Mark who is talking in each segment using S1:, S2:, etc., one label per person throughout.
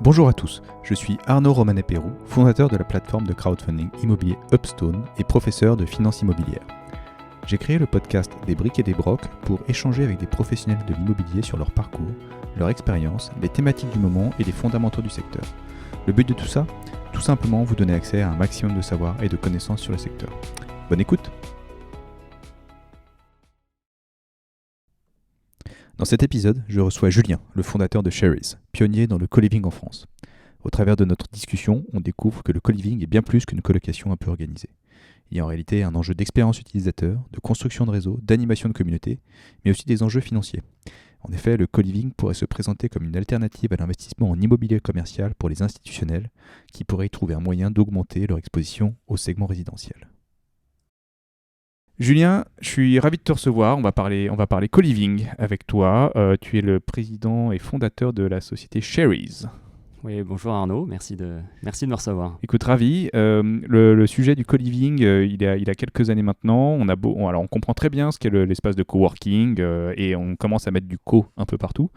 S1: Bonjour à tous, je suis Arnaud Romanet-Pérou, fondateur de la plateforme de crowdfunding immobilier Upstone et professeur de finance immobilière. J'ai créé le podcast Des briques et des brocs pour échanger avec des professionnels de l'immobilier sur leur parcours, leur expérience, les thématiques du moment et les fondamentaux du secteur. Le but de tout ça, tout simplement vous donner accès à un maximum de savoir et de connaissances sur le secteur. Bonne écoute! Dans cet épisode, je reçois Julien, le fondateur de Sharries, pionnier dans le co-living en France. Au travers de notre discussion, on découvre que le co-living est bien plus qu'une colocation un peu organisée. Il y a en réalité un enjeu d'expérience utilisateur, de construction de réseau, d'animation de communauté, mais aussi des enjeux financiers. En effet, le co-living pourrait se présenter comme une alternative à l'investissement en immobilier commercial pour les institutionnels, qui pourraient y trouver un moyen d'augmenter leur exposition au segment résidentiel. Julien, je suis ravi de te recevoir. On va parler co-living avec toi. Tu es le président et fondateur de la société Sharries.
S2: Oui, bonjour Arnaud, merci de me recevoir.
S1: Écoute, ravi. Le sujet du co-living, il a quelques années maintenant. On comprend très bien ce qu'est l'espace de coworking et on commence à mettre du co un peu partout.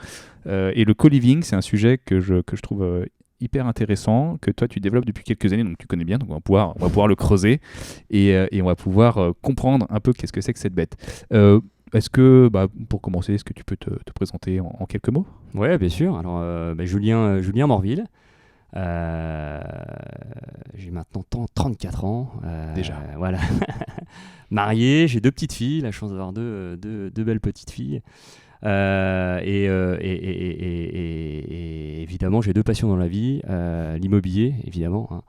S1: Et le co-living, c'est un sujet que je trouve hyper intéressant, que toi tu développes depuis quelques années, donc tu connais bien, donc on va pouvoir le creuser et on va pouvoir comprendre un peu qu'est-ce que c'est que cette bête. Est-ce que, pour commencer, est-ce que tu peux te présenter en quelques mots ?
S2: Oui, bien sûr. Alors, Julien Morville, j'ai maintenant 34 ans.
S1: Déjà.
S2: Voilà. Marié, j'ai 2 petites filles, la chance d'avoir deux belles petites filles. Et évidemment, j'ai 2 passions dans la vie, l'immobilier, évidemment, hein,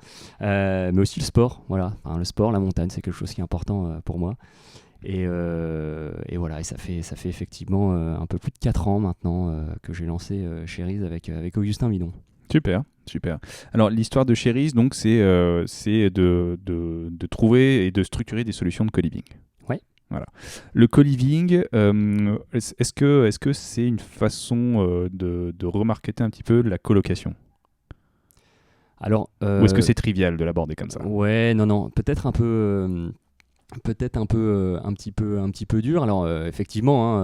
S2: mais aussi le sport. Voilà. Enfin, le sport, la montagne, c'est quelque chose qui est important pour moi. Et voilà, et ça fait effectivement un peu plus de 4 ans maintenant que j'ai lancé Sharries avec Augustin Midon.
S1: Super. Alors l'histoire de Sharries, donc c'est de trouver et de structurer des solutions de co-living.
S2: Oui.
S1: Voilà. Le co-living, est-ce que c'est une façon de remarketer un petit peu la colocation ?
S2: Alors,
S1: ou est-ce que c'est trivial de l'aborder comme ça ?
S2: Ouais, non, peut-être un petit peu dur. Alors effectivement,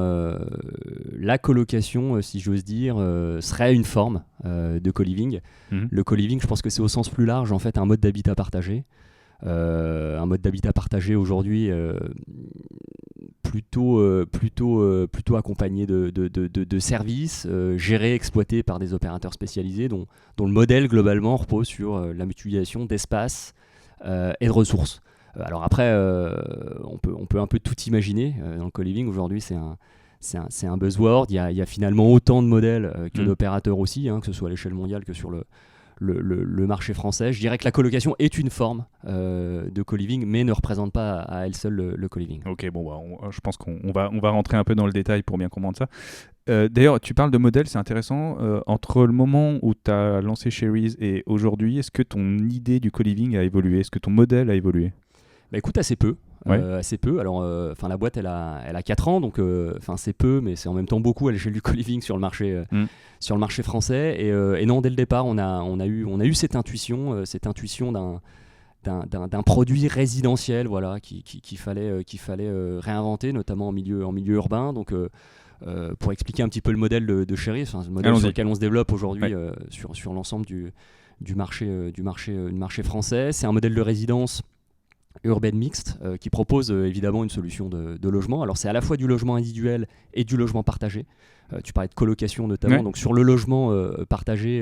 S2: la colocation, si j'ose dire, serait une forme de co-living. Le co-living, je pense que c'est au sens plus large en fait un mode d'habitat partagé. Un mode d'habitat partagé aujourd'hui plutôt accompagné de services gérés, exploités par des opérateurs spécialisés dont le modèle globalement repose sur la mutualisation d'espace et de ressources. Alors après, on peut un peu tout imaginer dans le co-living. Aujourd'hui, c'est un buzzword. Il y a finalement autant de modèles que d'opérateurs aussi, que ce soit à l'échelle mondiale que sur le marché français. Je dirais que la colocation est une forme de co-living, mais ne représente pas à elle seule le co-living.
S1: Ok, je pense qu'on va rentrer un peu dans le détail pour bien comprendre ça. D'ailleurs, tu parles de modèle, c'est intéressant. Entre le moment où tu as lancé Sharries et aujourd'hui, est-ce que ton idée du co-living a évolué ? Est-ce que ton modèle a évolué ?
S2: Écoute, assez peu.
S1: Ouais.
S2: Assez peu. Alors, la boîte, elle a 4 ans, donc c'est peu, mais c'est en même temps beaucoup à l'échelle du co-living sur le marché français. Et non, dès le départ, on a eu cette intuition d'un produit résidentiel, voilà, qu'il fallait réinventer, notamment en milieu urbain. Donc, pour expliquer un petit peu le modèle de Sharries, le modèle sur lequel on se développe aujourd'hui sur l'ensemble du marché français, c'est un modèle de résidence urbaine mixte qui propose évidemment une solution de logement. Alors c'est à la fois du logement individuel et du logement partagé. Tu parlais de colocation notamment. Donc sur le logement partagé,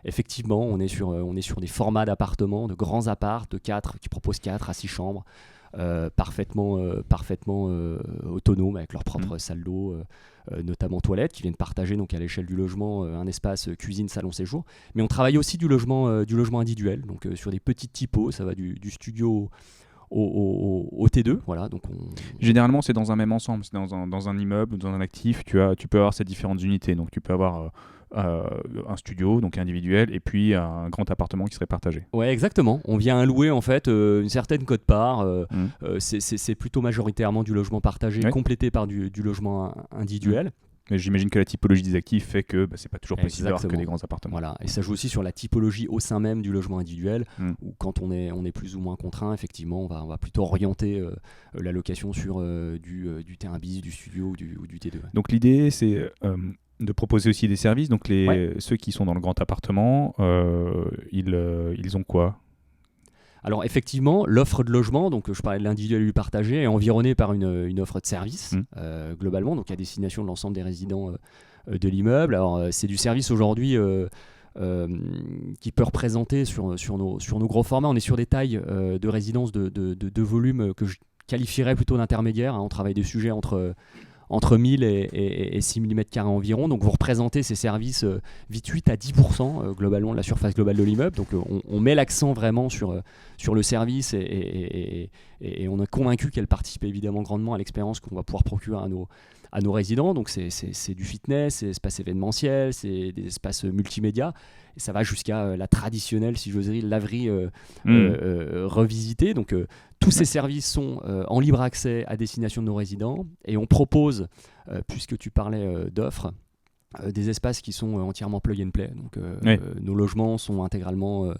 S2: effectivement, on est sur des formats d'appartements, de grands apparts qui proposent 4 à 6 chambres, parfaitement autonomes avec leur propre salle d'eau, notamment toilettes, qui viennent partager donc à l'échelle du logement un espace cuisine, salon, séjour. Mais on travaille aussi du logement individuel, donc sur des petites typos. Ça va du studio au T2, voilà. Donc
S1: généralement, c'est dans un même ensemble, c'est dans un immeuble ou dans un actif, tu peux avoir ces différentes unités. Donc, tu peux avoir un studio, donc individuel, et puis un grand appartement qui serait partagé.
S2: Ouais, exactement. On vient allouer en fait une certaine quote-part. C'est plutôt majoritairement du logement partagé, complété par du logement individuel.
S1: Mais j'imagine que la typologie des actifs fait que c'est pas toujours possible d'avoir que des grands appartements.
S2: Voilà, et ça joue aussi sur la typologie au sein même du logement individuel, où quand on est plus ou moins contraint, effectivement, on va plutôt orienter la location sur du terrain bis, du studio ou du T2.
S1: Donc l'idée, c'est de proposer aussi des services. Donc ceux qui sont dans le grand appartement, ils ont quoi ?
S2: Alors effectivement, l'offre de logement, donc je parlais de l'individuel et du partagé, est environnée par une offre de service globalement, donc à destination de l'ensemble des résidents de l'immeuble. Alors c'est du service aujourd'hui qui peut représenter sur nos gros formats. On est sur des tailles de résidence de volume que je qualifierais plutôt d'intermédiaire. On travaille des sujets entre 1000 et 6000 m² environ. Donc vous représentez ces services vite 8 à 10% globalement de la surface globale de l'immeuble. Donc on met l'accent vraiment sur le service et on est convaincu qu'elle participe évidemment grandement à l'expérience qu'on va pouvoir procurer à nos résidents. Donc c'est du fitness, c'est des espaces événementiels, c'est des espaces multimédia. Et ça va jusqu'à la traditionnelle, si j'ose dire, laverie revisitée. Donc tous ces services sont en libre accès à destination de nos résidents et on propose, puisque tu parlais d'offres, des espaces qui sont entièrement plug and play. Donc nos logements sont intégralement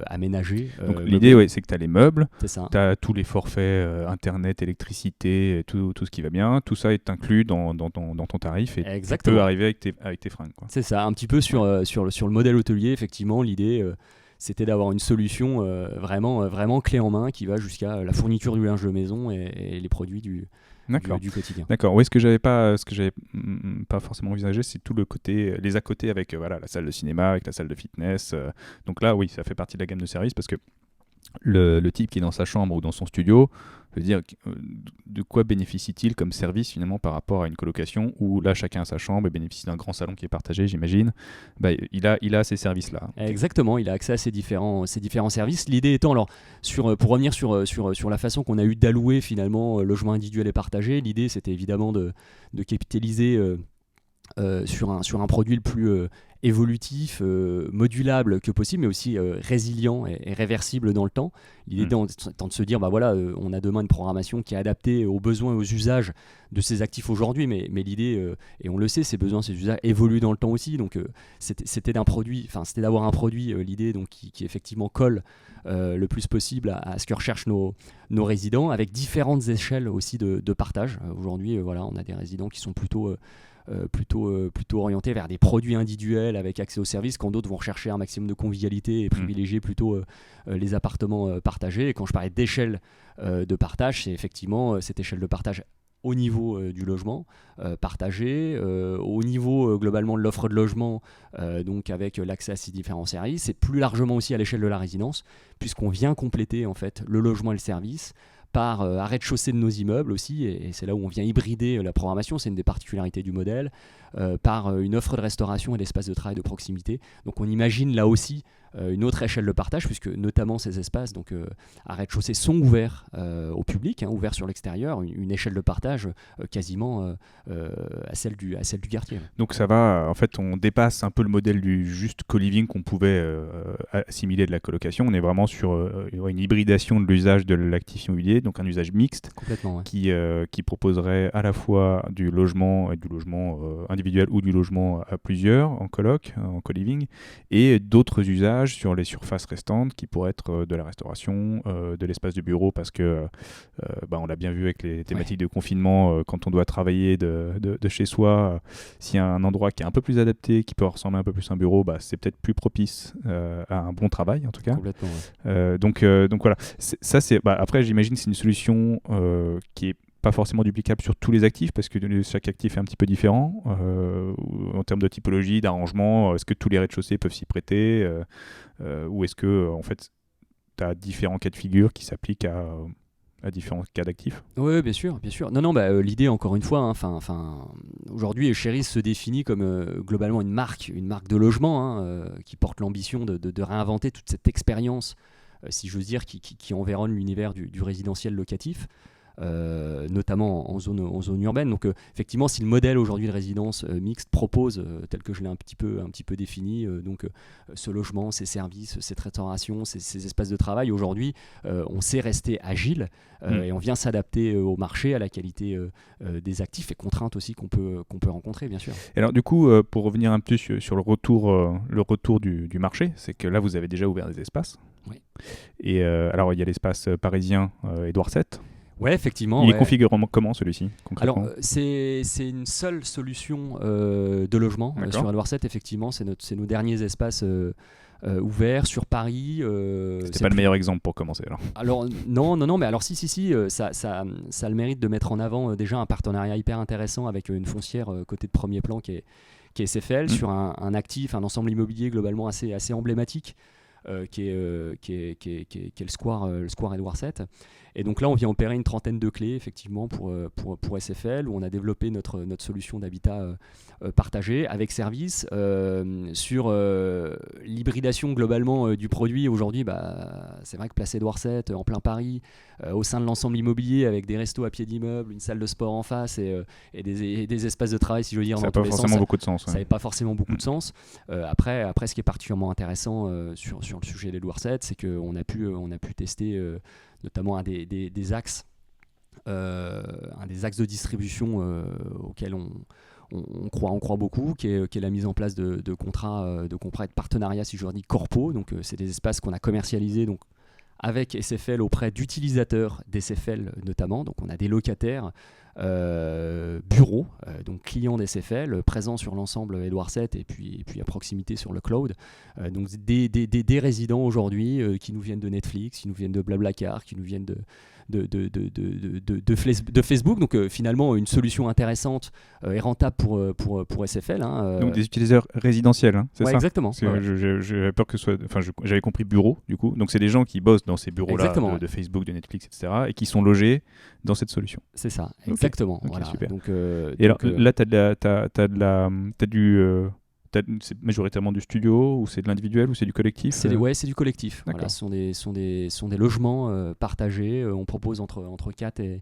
S2: aménagés.
S1: Donc l'idée, c'est que tu as les meubles,
S2: tu
S1: as tous les forfaits internet, électricité, tout ce qui va bien. Tout ça est inclus dans ton tarif et tu peux arriver avec tes fringues. Quoi.
S2: C'est ça, un petit peu sur le modèle hôtelier, effectivement, l'idée... c'était d'avoir une solution vraiment clé en main qui va jusqu'à la fourniture du linge de maison et les produits du quotidien.
S1: D'accord. Oui, ce que j'avais pas forcément envisagé, c'est tout le côté, les à côté avec la salle de cinéma, avec la salle de fitness. Donc là, oui, ça fait partie de la gamme de services parce que le type qui est dans sa chambre ou dans son studio, je veux dire, de quoi bénéficie-t-il comme service finalement par rapport à une colocation où là chacun a sa chambre et bénéficie d'un grand salon qui est partagé, j'imagine. Il a ces services-là.
S2: Exactement, il a accès à ces différents services. L'idée étant, alors, pour revenir sur la façon qu'on a eu d'allouer finalement logement individuel et partagé, l'idée c'était évidemment de capitaliser sur un produit le plus évolutif, modulable que possible, mais aussi résilient et réversible dans le temps. L'idée étant de se dire, on a demain une programmation qui est adaptée aux besoins et aux usages de ces actifs aujourd'hui, mais l'idée, et on le sait, ces besoins, ces usages évoluent dans le temps aussi. Donc c'était d'avoir un produit, l'idée donc qui effectivement colle le plus possible à ce que recherchent nos résidents, avec différentes échelles aussi de partage. Aujourd'hui, on a des résidents qui sont plutôt orientés vers des produits individuels avec accès aux services, quand d'autres vont rechercher un maximum de convivialité et privilégier plutôt les appartements partagés. Et quand je parlais d'échelle de partage, c'est effectivement cette échelle de partage au niveau du logement partagé, au niveau globalement de l'offre de logement, donc avec l'accès à ces différents services, et plus largement aussi à l'échelle de la résidence, puisqu'on vient compléter en fait le logement et le service par arrêt de chaussée de nos immeubles aussi, et c'est là où on vient hybrider la programmation, c'est une des particularités du modèle, par une offre de restauration et d'espaces de travail de proximité. Donc on imagine là aussi une autre échelle de partage, puisque notamment ces espaces, donc arrêt de chaussée, sont ouverts au public, ouverts sur l'extérieur, une échelle de partage quasiment à celle du quartier.
S1: Donc ça va, en fait, on dépasse un peu le modèle du juste co-living qu'on pouvait assimiler de la colocation. On est vraiment sur une hybridation de l'usage de l'actif immobilier, donc un usage mixte.
S2: Complètement, ouais.
S1: qui proposerait à la fois du logement individuel ou du logement à plusieurs en coloc, en co-living, et d'autres usages sur les surfaces restantes qui pourraient être de la restauration, de l'espace de bureau, parce que on l'a bien vu avec les thématiques de confinement, quand on doit travailler de chez soi, s'il y a un endroit qui est un peu plus adapté, qui peut ressembler un peu plus à un bureau, c'est peut-être plus propice à un bon travail en tout cas.
S2: Complètement, ouais.
S1: Donc voilà, après j'imagine que c'est une solution qui est pas forcément duplicable sur tous les actifs, parce que chaque actif est un petit peu différent en termes de typologie, d'arrangement. Est-ce que tous les rez-de-chaussée peuvent s'y prêter ou est-ce que en fait tu as différents cas de figure qui s'appliquent à différents cas d'actifs?
S2: Oui, bien sûr. Non, l'idée, encore une fois, aujourd'hui, Chéris se définit comme globalement une marque de logement qui porte l'ambition de réinventer toute cette expérience, si j'ose dire, qui environne l'univers du résidentiel locatif. Notamment en zone urbaine. Donc effectivement, si le modèle aujourd'hui de résidence mixte propose, tel que je l'ai un petit peu défini, ce logement, ces services, cette restauration, ces espaces de travail, aujourd'hui on sait rester agile et on vient s'adapter au marché, à la qualité des actifs et contraintes aussi qu'on peut rencontrer, bien sûr.
S1: Et alors du coup, pour revenir un peu sur le retour du marché, c'est que là vous avez déjà ouvert des espaces.
S2: Oui.
S1: Et alors il y a l'espace parisien Édouard VII.
S2: Ouais, effectivement.
S1: Il est configuré comment celui-ci concrètement?
S2: Alors, c'est une seule solution de logement sur Edward VII, effectivement. C'est nos derniers espaces ouverts sur Paris.
S1: C'était pas le meilleur exemple pour commencer alors.
S2: Alors, non, mais alors si, ça a le mérite de mettre en avant déjà un partenariat hyper intéressant avec une foncière côté de premier plan qui est SFL sur un actif, un ensemble immobilier globalement assez emblématique. Qui est le Square Edward VII. Et donc là, on vient opérer une trentaine de clés, effectivement, pour SFL, où on a développé notre solution d'habitat partagé avec service. Sur l'hybridation globalement du produit, aujourd'hui, c'est vrai que Place Edward VII, en plein Paris, au sein de l'ensemble immobilier, avec des restos à pied d'immeuble, une salle de sport en face et des espaces de travail, si je veux dire,
S1: ça n'a pas forcément beaucoup de sens.
S2: Ça n'avait pas forcément beaucoup de sens. Après, ce qui est particulièrement intéressant sur le sujet d'Edward VII, c'est qu'on a pu tester notamment un des axes de distribution auxquels on croit beaucoup, qui est la mise en place de contrats et de partenariat, si je dis corpo. Donc c'est des espaces qu'on a commercialisés donc avec SFL auprès d'utilisateurs d'SFL notamment. Donc on a des locataires bureaux, donc clients d'SFL, présents sur l'ensemble Edward VII et puis à proximité sur le cloud. Donc des résidents aujourd'hui qui nous viennent de Netflix, qui nous viennent de Blablacar, qui nous viennent de Facebook. Donc finalement une solution intéressante et rentable pour SFL.
S1: Donc des utilisateurs résidentiels, c'est ça?
S2: Exactement.
S1: J'avais peur que ce soit... j'avais compris bureau du coup. Donc c'est des gens qui bossent dans ces bureaux-là de Facebook, de Netflix, etc. et qui sont logés dans cette solution.
S2: C'est ça, exactement.
S1: Okay,
S2: voilà.
S1: super.
S2: Donc,
S1: là, c'est majoritairement du studio, ou c'est de l'individuel, ou c'est du collectif?
S2: C'est du collectif. Voilà, ce sont des logements partagés. On propose entre 4 et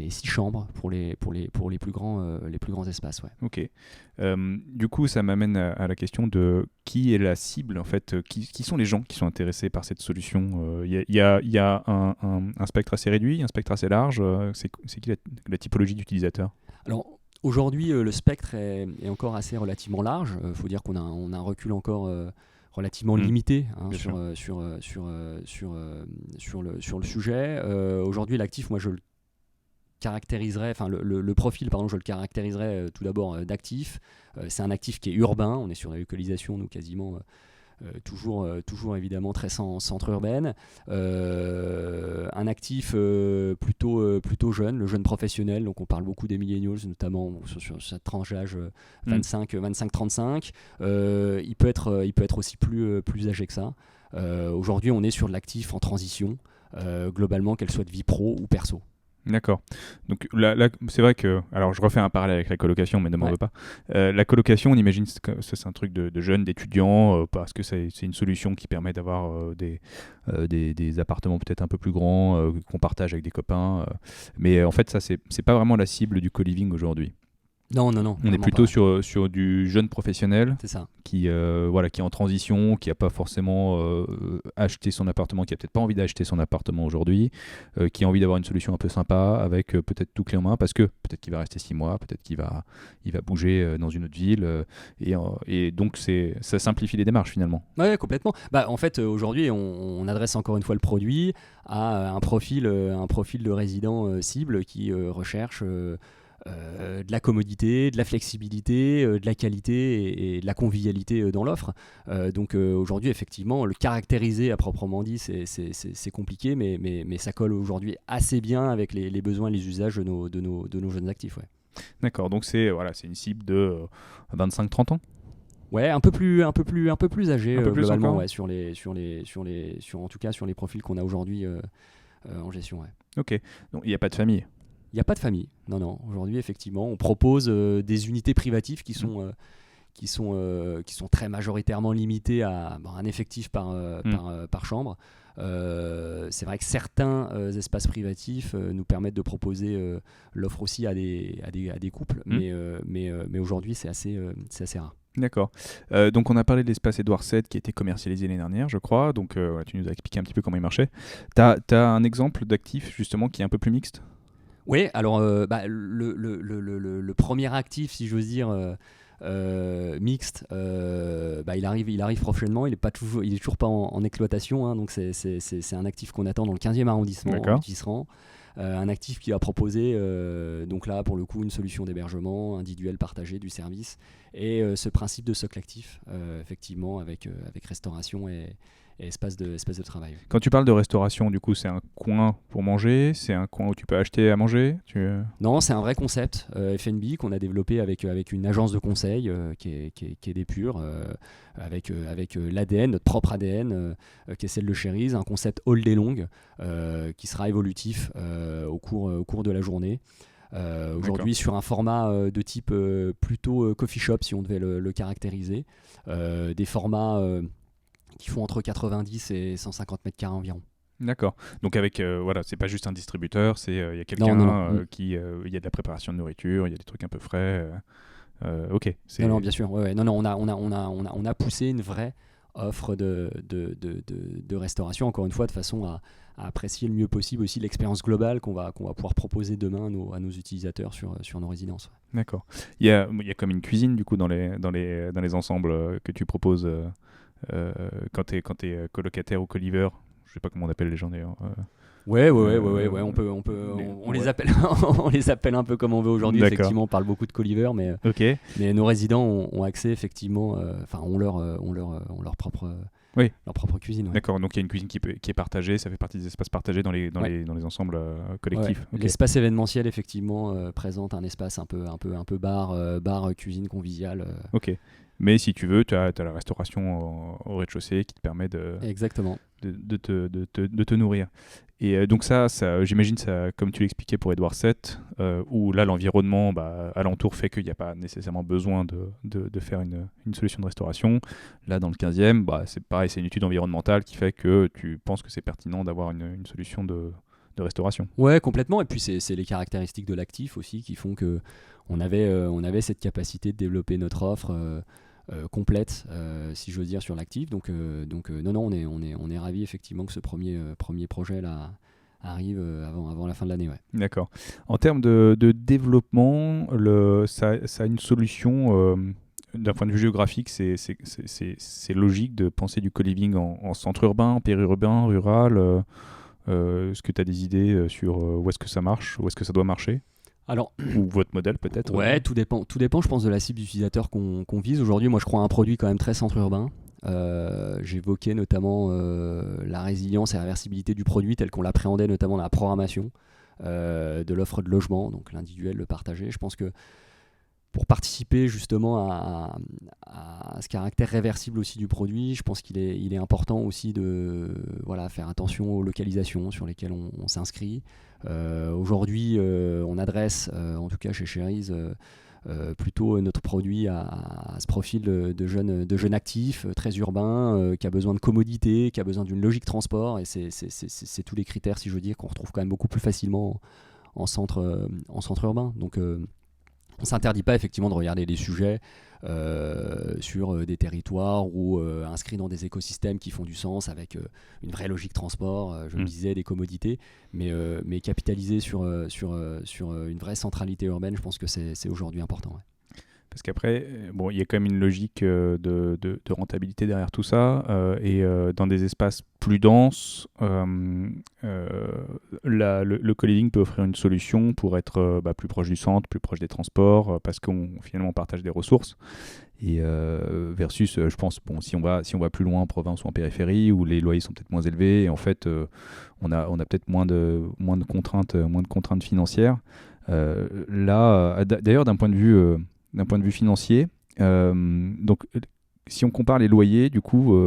S2: 6 chambres pour les plus grands espaces. Ouais.
S1: Ok. Du coup, ça m'amène à la question de qui est la cible, en fait. Qui sont les gens qui sont intéressés par cette solution? Il y a un spectre assez réduit, un spectre assez large. C'est qui la typologie d'utilisateurs?
S2: Alors, aujourd'hui, le spectre est encore relativement large. Il faut dire qu'on a un recul encore relativement limité sur le sujet. Aujourd'hui, l'actif, moi, je le caractériserais, le profil, pardon, je le caractériserais tout d'abord d'actif. C'est un actif qui est urbain. On est sur la localisation, nous, quasiment... toujours évidemment très centre urbaine, un actif plutôt jeune, le jeune professionnel, donc on parle beaucoup des millennials notamment sur cette tranche d'âge 25-35, il peut être aussi plus âgé que ça. Aujourd'hui on est sur de l'actif en transition, globalement, qu'elle soit de vie pro ou perso.
S1: D'accord. Donc là, c'est vrai que... Alors, je refais un parallèle avec la colocation, mais ne m'en veux pas. La colocation, on imagine que c'est un truc de jeunes, d'étudiants, parce que c'est une solution qui permet d'avoir des appartements peut-être un peu plus grands, qu'on partage avec des copains. Mais en fait, ça, c'est pas vraiment la cible du co-living aujourd'hui.
S2: Non.
S1: On est plutôt sur du jeune professionnel.
S2: C'est ça.
S1: Qui est en transition, qui n'a pas forcément acheté son appartement, qui n'a peut-être pas envie d'acheter son appartement aujourd'hui, qui a envie d'avoir une solution un peu sympa, avec peut-être tout clé en main, parce que peut-être qu'il va rester 6 mois, peut-être qu'il va bouger dans une autre ville, et donc ça simplifie les démarches finalement.
S2: Oui, complètement. En fait, aujourd'hui, on adresse encore une fois le produit à un profil de résident cible qui recherche... de la commodité, de la flexibilité, de la qualité et de la convivialité dans l'offre. Donc aujourd'hui, effectivement, le caractériser à proprement dit, c'est compliqué, mais ça colle aujourd'hui assez bien avec les besoins et les usages de nos jeunes actifs. Ouais.
S1: D'accord, donc c'est une cible de 25-30 ans?
S2: Ouais, un peu plus âgé globalement,
S1: ouais,
S2: en tout cas sur les profils qu'on a aujourd'hui en gestion. Ouais.
S1: Ok, donc il n'y a pas de famille?
S2: Il n'y a pas de famille, non. Aujourd'hui, effectivement, on propose des unités privatives qui sont très majoritairement limitées à un effectif par chambre. C'est vrai que certains espaces privatifs nous permettent de proposer l'offre aussi à des couples, mais aujourd'hui, c'est assez rare.
S1: D'accord. Donc on a parlé de l'espace Edward VII qui a été commercialisé l'année dernière, je crois. Donc tu nous as expliqué un petit peu comment il marchait. T'as un exemple d'actif justement qui est un peu plus mixte?
S2: Oui, alors le premier actif, si j'ose dire, mixte, il arrive prochainement. Il est toujours pas en exploitation, hein, donc c'est un actif qu'on attend dans le 15e arrondissement en Tisserand. Un actif qui va proposer donc là pour le coup une solution d'hébergement individuel partagé du service et ce principe de socle actif effectivement avec restauration et espace de travail.
S1: Quand tu parles de restauration, du coup, c'est un coin pour manger, c'est un coin où tu peux acheter à manger
S2: Non, c'est un vrai concept F&B qu'on a développé avec une agence de conseil qui est d'Épure, avec l'ADN, notre propre ADN, qui est celle de Sherry's, un concept all day long qui sera évolutif au cours de la journée. Aujourd'hui sur un format de type plutôt coffee shop si on devait le caractériser, des formats qui font entre 90 et 150 mètres carrés environ.
S1: D'accord. Donc c'est pas juste un distributeur, il y a quelqu'un qui, il y a de la préparation de nourriture, il y a des trucs un peu frais. Ok.
S2: Non, bien sûr. Ouais. Non, on a poussé une vraie offre de restauration, encore une fois, de façon à apprécier le mieux possible aussi l'expérience globale qu'on va pouvoir proposer demain à nos utilisateurs sur nos résidences.
S1: D'accord. Il y a comme une cuisine du coup dans les ensembles que tu proposes. Quand tu es colocataire ou co-liver, je sais pas comment on appelle les gens d'ailleurs.
S2: Ouais, on les appelle on les appelle un peu comme on veut aujourd'hui.
S1: D'accord.
S2: Effectivement, on parle beaucoup de co-liver, mais nos résidents ont accès effectivement, ont leur propre cuisine. Ouais.
S1: D'accord, donc il y a une cuisine qui est partagée, ça fait partie des espaces partagés dans les ensembles collectifs.
S2: Ouais. L'espace événementiel effectivement présente un espace un peu bar, cuisine conviviale.
S1: Ok. Mais si tu veux, tu as la restauration au rez-de-chaussée qui te permet
S2: Exactement.
S1: de te nourrir. Et donc ça, j'imagine, ça, comme tu l'expliquais pour Édouard VII, où là, l'environnement alentour fait qu'il n'y a pas nécessairement besoin de faire une solution de restauration. Là, dans le 15e, c'est pareil, c'est une étude environnementale qui fait que tu penses que c'est pertinent d'avoir une solution de restauration.
S2: Ouais, complètement. Et puis, c'est les caractéristiques de l'actif aussi qui font qu'on avait cette capacité de développer notre offre complète, si je veux dire, sur l'actif. Donc non, on est ravis effectivement que ce premier projet là arrive avant la fin de l'année. Ouais.
S1: D'accord. En termes de développement, ça a une solution. D'un point de vue géographique, c'est logique de penser du co-living en centre urbain, périurbain, rural. Est-ce que tu as des idées sur où est-ce que ça marche, où est-ce que ça doit marcher?
S2: Alors,
S1: ou votre modèle peut-être?
S2: Ouais, tout dépend, je pense, de la cible d'utilisateur qu'on vise. Aujourd'hui, moi, je crois à un produit quand même très centre urbain. J'évoquais notamment la résilience et la réversibilité du produit tel qu'on l'appréhendait notamment dans la programmation de l'offre de logement, donc l'individuel, le partagé. Je pense que pour participer justement à ce caractère réversible aussi du produit, je pense qu'il est important aussi de faire attention aux localisations sur lesquelles on s'inscrit. Aujourd'hui, on adresse, en tout cas chez Sherry's, plutôt notre produit à ce profil de jeunes actifs, très urbain, qui a besoin de commodité, qui a besoin d'une logique transport, et c'est tous les critères, si je veux dire, qu'on retrouve quand même beaucoup plus facilement en centre urbain. Donc on ne s'interdit pas effectivement de regarder les sujets sur des territoires ou inscrits dans des écosystèmes qui font du sens avec une vraie logique transport, je le disais, des commodités, mais capitaliser sur une vraie centralité urbaine, je pense que c'est aujourd'hui important. Ouais.
S1: Parce qu'après, il y a quand même une logique de rentabilité derrière tout ça. Et dans des espaces plus denses, le co-living peut offrir une solution pour être plus proche du centre, plus proche des transports, parce qu'on finalement partage des ressources. Et versus, je pense, si on va plus loin en province ou en périphérie, où les loyers sont peut-être moins élevés, et en fait, on a peut-être moins de contraintes financières. Là, d'ailleurs, d'un point de vue financier, donc si on compare les loyers, du coup,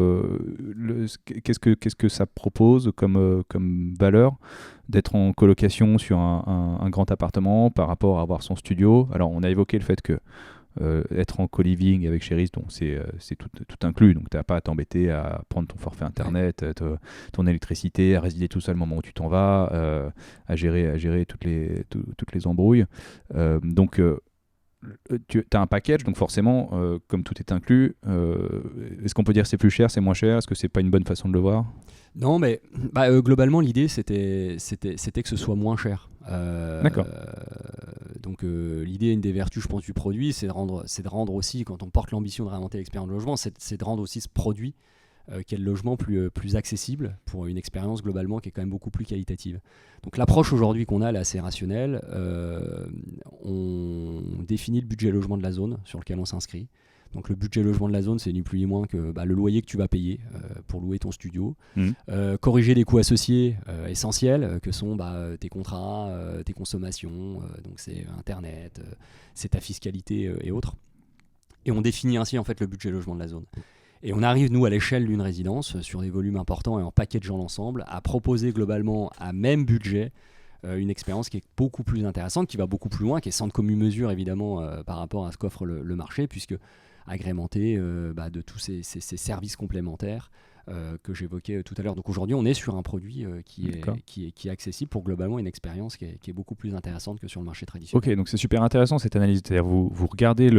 S1: qu'est-ce que ça propose comme valeur d'être en colocation sur un grand appartement par rapport à avoir son studio? Alors, on a évoqué le fait que être en co-living avec Sherry's, donc c'est tout inclus, donc tu n'as pas à t'embêter à prendre ton forfait internet, ton électricité, à résilier tout ça le moment où tu t'en vas, à gérer toutes les embrouilles. Donc tu as un package, donc forcément, comme tout est inclus, est-ce qu'on peut dire c'est plus cher, c'est moins cher? Est-ce que c'est pas une bonne façon de le voir?
S2: Non, mais globalement, l'idée, c'était que ce soit moins cher.
S1: D'accord.
S2: Donc, l'idée, une des vertus, je pense, du produit, c'est de rendre aussi, quand on porte l'ambition de réinventer l'expérience de logement, c'est de rendre aussi ce produit qui est le logement plus accessible pour une expérience globalement qui est quand même beaucoup plus qualitative. Donc l'approche aujourd'hui qu'on a, elle est assez rationnelle. On définit le budget logement de la zone sur lequel on s'inscrit. Donc le budget logement de la zone, c'est ni plus ni moins que le loyer que tu vas payer pour louer ton studio. Corriger les coûts associés essentiels que sont tes contrats, tes consommations, donc c'est Internet, c'est ta fiscalité et autres. Et on définit ainsi en fait le budget logement de la zone. Et on arrive, nous, à l'échelle d'une résidence, sur des volumes importants et en packageant l'ensemble, à proposer globalement à même budget une expérience qui est beaucoup plus intéressante, qui va beaucoup plus loin, qui est sans commune mesure, évidemment, par rapport à ce qu'offre le marché, puisque agrémenté de tous ces services complémentaires que j'évoquais tout à l'heure. Donc aujourd'hui, on est sur un produit qui est accessible pour globalement une expérience qui est beaucoup plus intéressante que sur le marché traditionnel.
S1: Ok, donc c'est super intéressant cette analyse. C'est-à-dire vous regardez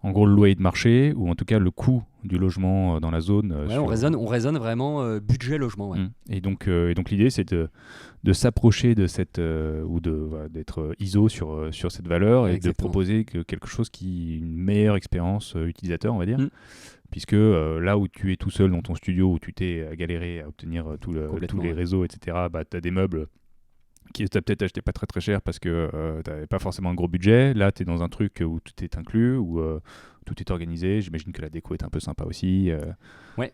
S1: en gros le loyer de marché, ou en tout cas le coût du logement dans la zone.
S2: On raisonne vraiment budget logement. Ouais.
S1: Et donc l'idée, c'est de s'approcher de cette d'être ISO sur cette valeur, et exactement, de proposer quelque chose qui est une meilleure expérience utilisateur, on va dire. Puisque là où tu es tout seul dans ton studio, où tu t'es galéré à obtenir tous les réseaux, etc., tu as des meubles qui tu as peut-être acheté pas très très cher parce que tu n'avais pas forcément un gros budget. Là, tu es dans un truc où tout est inclus, où tout est organisé. J'imagine que la déco est un peu sympa aussi.
S2: Ouais,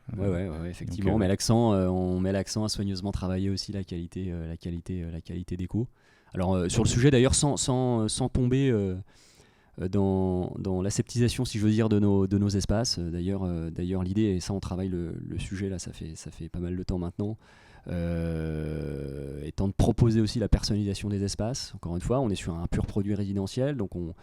S2: effectivement. Donc, on met l'accent à soigneusement travailler aussi la qualité déco. Alors, sur le sujet, d'ailleurs, sans tomber dans l'aseptisation, si je veux dire, de nos espaces. D'ailleurs, l'idée, et ça on travaille le sujet là, ça fait pas mal de temps maintenant, étant de proposer aussi la personnalisation des espaces. Encore une fois, on est sur un pur produit résidentiel, donc on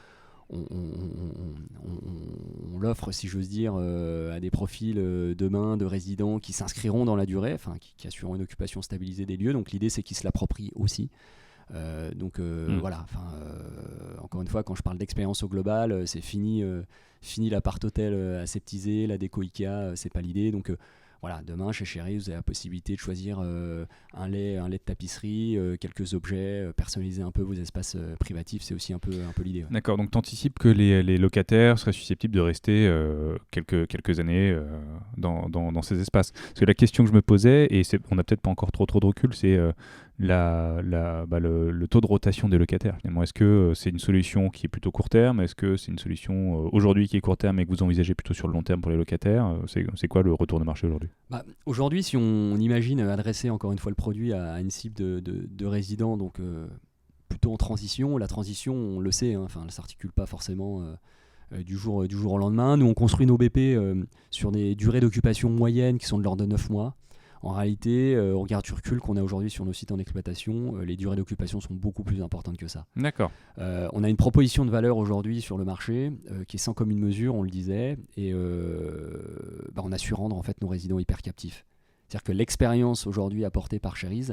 S2: l'offre, si j'ose dire, à des profils demain de résidents qui s'inscriront dans la durée, enfin qui assureront une occupation stabilisée des lieux. Donc l'idée, c'est qu'ils se l'approprient aussi. Voilà, encore une fois, quand je parle d'expérience au global, c'est fini l'appart-hôtel aseptisé, la déco Ikea, c'est pas l'idée. Donc voilà, demain chez Chéri, vous avez la possibilité de choisir un lait de tapisserie, quelques objets, personnaliser un peu vos espaces privatifs, c'est aussi un peu l'idée. Ouais.
S1: D'accord, donc tu anticipes que les locataires seraient susceptibles de rester quelques années dans ces espaces. Parce que la question que je me posais, et on n'a peut-être pas encore trop de recul, c'est le taux de rotation des locataires. Finalement, est-ce que c'est une solution qui est plutôt court terme? Est-ce que c'est une solution aujourd'hui qui est court terme et que vous envisagez plutôt sur le long terme pour les locataires? C'est quoi le retour de marché aujourd'hui?
S2: Aujourd'hui, si on imagine adresser encore une fois le produit à une cible de résidents, donc plutôt en transition, la transition, on le sait, ça ne s'articule pas forcément du jour au lendemain. Nous, on construit nos BP sur des durées d'occupation moyennes qui sont de l'ordre de 9 mois. En réalité, au regard du recul qu'on a aujourd'hui sur nos sites en exploitation, les durées d'occupation sont beaucoup plus importantes que ça.
S1: D'accord.
S2: On a une proposition de valeur aujourd'hui sur le marché qui est sans commune mesure, on le disait, et on a su rendre en fait nos résidents hyper captifs. C'est-à-dire que l'expérience aujourd'hui apportée par Chéri,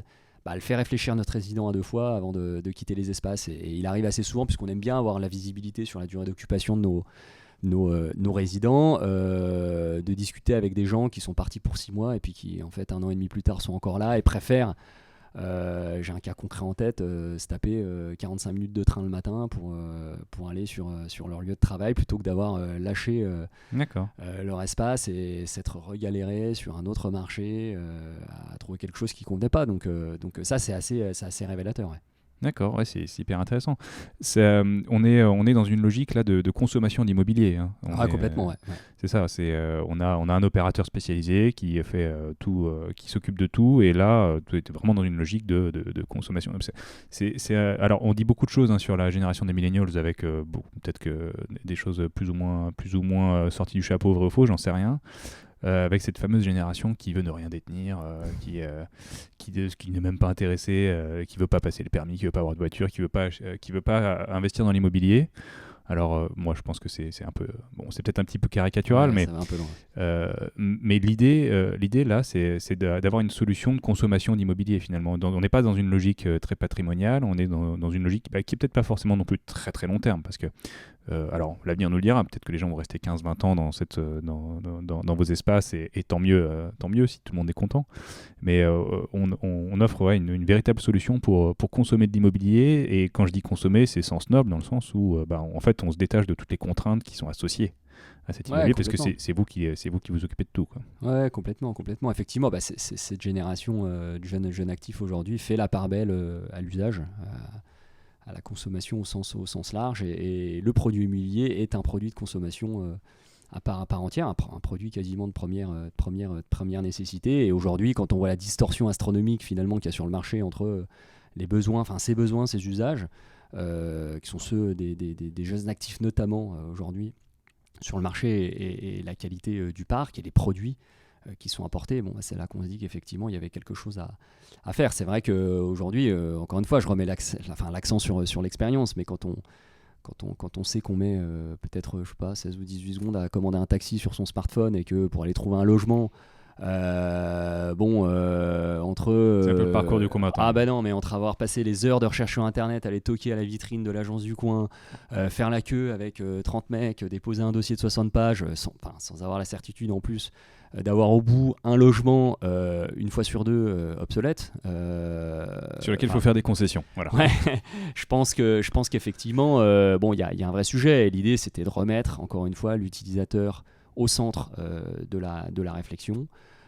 S2: elle fait réfléchir notre résident à 2 fois avant de quitter les espaces. Et il arrive assez souvent, puisqu'on aime bien avoir la visibilité sur la durée d'occupation de nos résidents, de discuter avec des gens qui sont partis pour 6 mois et puis qui en fait 1 an et demi plus tard sont encore là et préfèrent, j'ai un cas concret en tête, se taper 45 minutes de train le matin pour aller sur leur lieu de travail plutôt que d'avoir lâché leur espace et s'être regaléré sur un autre marché à trouver quelque chose qui ne convenait pas. Donc ça c'est assez révélateur. Ouais.
S1: D'accord, ouais, c'est hyper intéressant. On est dans une logique là de consommation d'immobilier. Hein.
S2: Complètement, ouais.
S1: C'est ça. On a un opérateur spécialisé qui fait tout, qui s'occupe de tout, et là, tu es vraiment dans une logique de consommation. Alors, on dit beaucoup de choses sur la génération des millennials, avec peut-être que des choses plus ou moins sorties du chapeau, vrai ou faux, j'en sais rien. Avec cette fameuse génération qui veut ne rien détenir, qui n'est même pas intéressée, qui veut pas passer le permis, qui veut pas avoir de voiture, qui veut pas investir dans l'immobilier. Alors moi je pense que c'est un peu c'est peut-être un petit peu caricatural, mais Mais l'idée là, c'est d'avoir une solution de consommation d'immobilier finalement. On n'est pas dans une logique très patrimoniale, on est dans une logique qui est peut-être pas forcément non plus très très long terme, parce que alors l'avenir nous le dira, peut-être que les gens vont rester 15-20 ans dans vos espaces, et tant mieux si tout le monde est content. Mais on offre une véritable solution pour consommer de l'immobilier, et quand je dis consommer, c'est sens noble, dans le sens où en fait on se détache de toutes les contraintes qui sont associées à cet immobilier, parce que c'est vous qui vous occupez de tout, quoi.
S2: Ouais, complètement. Effectivement, cette génération du jeune actif aujourd'hui fait la part belle à l'usage, à la consommation au sens large, et le produit immobilier est un produit de consommation à part entière, un produit quasiment de première nécessité. Et aujourd'hui, quand on voit la distorsion astronomique finalement qu'il y a sur le marché entre les besoins, ces usages, qui sont ceux des jeunes actifs notamment aujourd'hui sur le marché, et la qualité du parc et les produits qui sont apportés, c'est là qu'on se dit qu'effectivement il y avait quelque chose à faire. C'est vrai qu'aujourd'hui, encore une fois, je remets l'accent sur l'expérience, mais quand on sait qu'on met peut-être 16 ou 18 secondes à commander un taxi sur son smartphone, et que pour aller trouver un logement, entre
S1: c'est un peu le parcours du combattant.
S2: Mais entre avoir passé les heures de recherche sur internet, aller toquer à la vitrine de l'agence du coin, faire la queue avec 30 mecs, déposer un dossier de 60 pages sans avoir la certitude en plus d'avoir au bout un logement une fois sur deux obsolète,
S1: sur lequel il faut faire des concessions, voilà.
S2: Ouais, je pense qu'effectivement il y a un vrai sujet, et l'idée c'était de remettre encore une fois l'utilisateur au centre de la réflexion.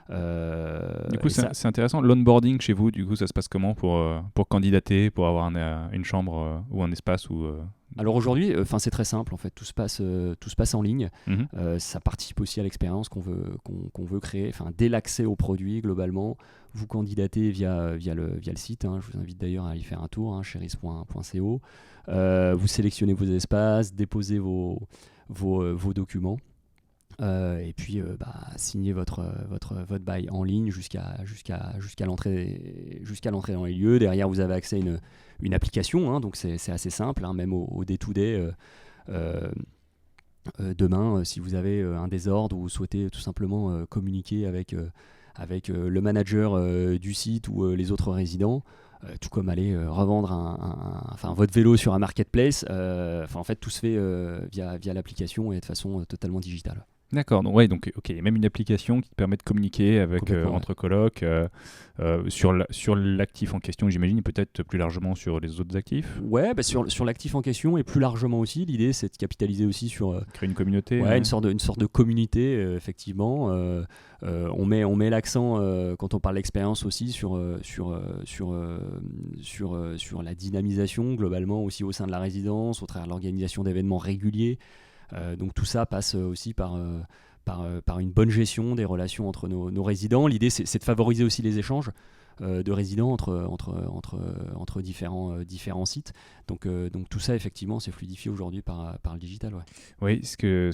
S1: Du coup, c'est intéressant. L'onboarding chez vous, du coup, ça se passe comment pour candidater, pour avoir une chambre ou un espace où
S2: Alors aujourd'hui, c'est très simple en fait. Tout se passe en ligne. Ça participe aussi à l'expérience qu'on veut créer. Dès l'accès au produit, globalement, vous candidatez via le site. Je vous invite d'ailleurs à y faire un tour, cheris.co. Vous sélectionnez vos espaces, déposez vos documents. Et puis signer votre bail en ligne jusqu'à l'entrée dans les lieux. Derrière, vous avez accès à une application, donc c'est assez simple, même au day-to-day. Demain, si vous avez un désordre, ou vous souhaitez tout simplement communiquer avec le manager du site ou les autres résidents, tout comme aller revendre votre vélo sur un marketplace, en fait tout se fait via l'application, et de façon totalement digitale.
S1: D'accord, donc il y a même une application qui te permet de communiquer avec entre colocs sur l'actif en question, j'imagine, et peut-être plus largement sur les autres actifs.
S2: Ouais, sur l'actif en question, et plus largement aussi, l'idée c'est de capitaliser aussi sur
S1: créer une communauté.
S2: Une sorte de communauté, effectivement. On met l'accent quand on parle d'expérience aussi sur la dynamisation globalement aussi au sein de la résidence, au travers de l'organisation d'événements réguliers. Donc tout ça passe aussi par une bonne gestion des relations entre nos résidents. L'idée, c'est de favoriser aussi les échanges de résidents entre différents sites. Donc tout ça, effectivement, c'est fluidifié aujourd'hui par le digital. Ouais.
S1: Oui, ce que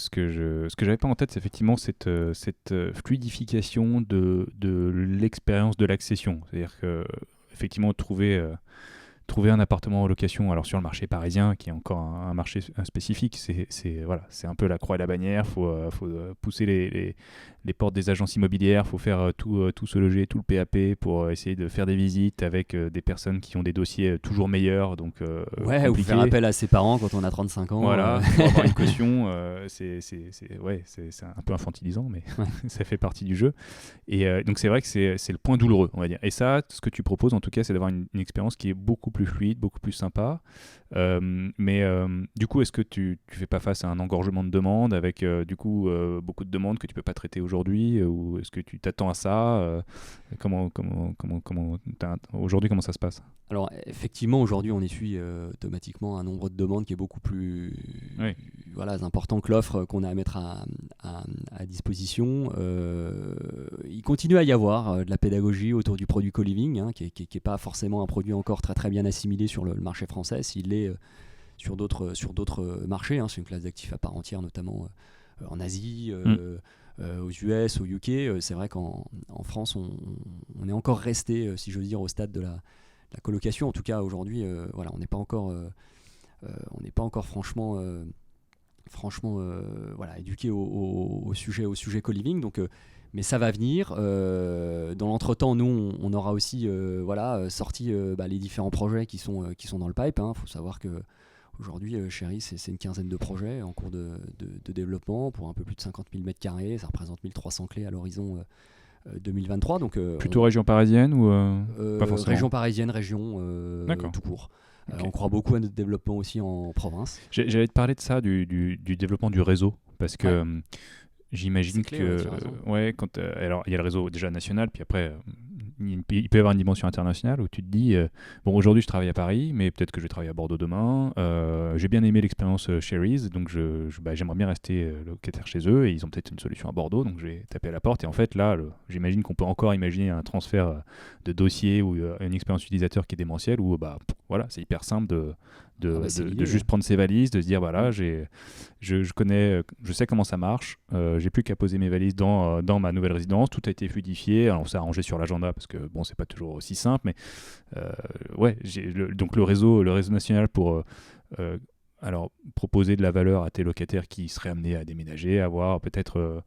S1: j'avais pas en tête, c'est effectivement cette fluidification de l'expérience de l'accession. C'est-à-dire que effectivement trouver un appartement en location, alors sur le marché parisien, qui est encore un marché spécifique, c'est un peu la croix et la bannière. Faut pousser les portes des agences immobilières, faut faire tout se loger, tout le PAP, pour essayer de faire des visites avec des personnes qui ont des dossiers toujours meilleurs, donc
S2: ou faire appel à ses parents quand on a 35 ans.
S1: Voilà, pour avoir une caution, c'est un peu infantilisant, mais ça fait partie du jeu. Et donc c'est vrai que c'est le point douloureux, on va dire. Et ça, ce que tu proposes en tout cas, c'est d'avoir une expérience qui est beaucoup plus fluide, beaucoup plus sympa. Mais du coup, est-ce que tu fais pas face à un engorgement de demandes, avec beaucoup de demandes que tu peux pas traiter aujourd'hui, ou est-ce que tu t'attends à ça? Aujourd'hui, comment ça se passe?
S2: Alors effectivement, aujourd'hui, on essuie automatiquement un nombre de demandes qui est beaucoup plus important que l'offre qu'on a à mettre à disposition. Il continue à y avoir de la pédagogie autour du produit co-living, qui est pas forcément un produit encore très très bien assimilé sur le marché français. S'il l'est sur d'autres marchés, c'est une classe d'actifs à part entière, notamment en Asie, aux US, au UK. C'est vrai qu'en France, on est encore resté, si j'ose dire, au stade de la colocation. En tout cas, aujourd'hui, on n'est pas encore franchement franchement éduqué au sujet co-living. Donc, mais ça va venir. Dans l'entretemps, nous, on aura aussi sorti les différents projets qui sont dans le pipe. Faut savoir que aujourd'hui, Chéri, c'est une quinzaine de projets en cours de développement pour un peu plus de 50 000 m². Ça représente 1300 clés à l'horizon 2023. Donc,
S1: plutôt région parisienne ou pas forcément.
S2: Région parisienne, région tout court. Okay. On croit beaucoup à notre développement aussi en province.
S1: J'allais te parler de ça, du développement du réseau, parce que j'imagine que alors il y a le réseau déjà national, puis après il peut y avoir une dimension internationale où tu te dis bon, aujourd'hui je travaille à Paris, mais peut-être que je vais travailler à Bordeaux demain. J'ai bien aimé l'expérience Sherry's, donc j'aimerais bien rester locataire chez eux, et ils ont peut-être une solution à Bordeaux, donc je vais taper à la porte. Et en fait là, j'imagine qu'on peut encore imaginer un transfert de dossier ou une expérience utilisateur qui est démentielle, où voilà, c'est hyper simple de juste prendre ses valises, de se dire voilà, je connais, je sais comment ça marche, j'ai plus qu'à poser mes valises dans ma nouvelle résidence, tout a été fluidifié. Alors on s'est arrangé sur l'agenda parce que bon, c'est pas toujours aussi simple, mais donc le réseau national pour alors proposer de la valeur à tes locataires qui seraient amenés à déménager, avoir peut-être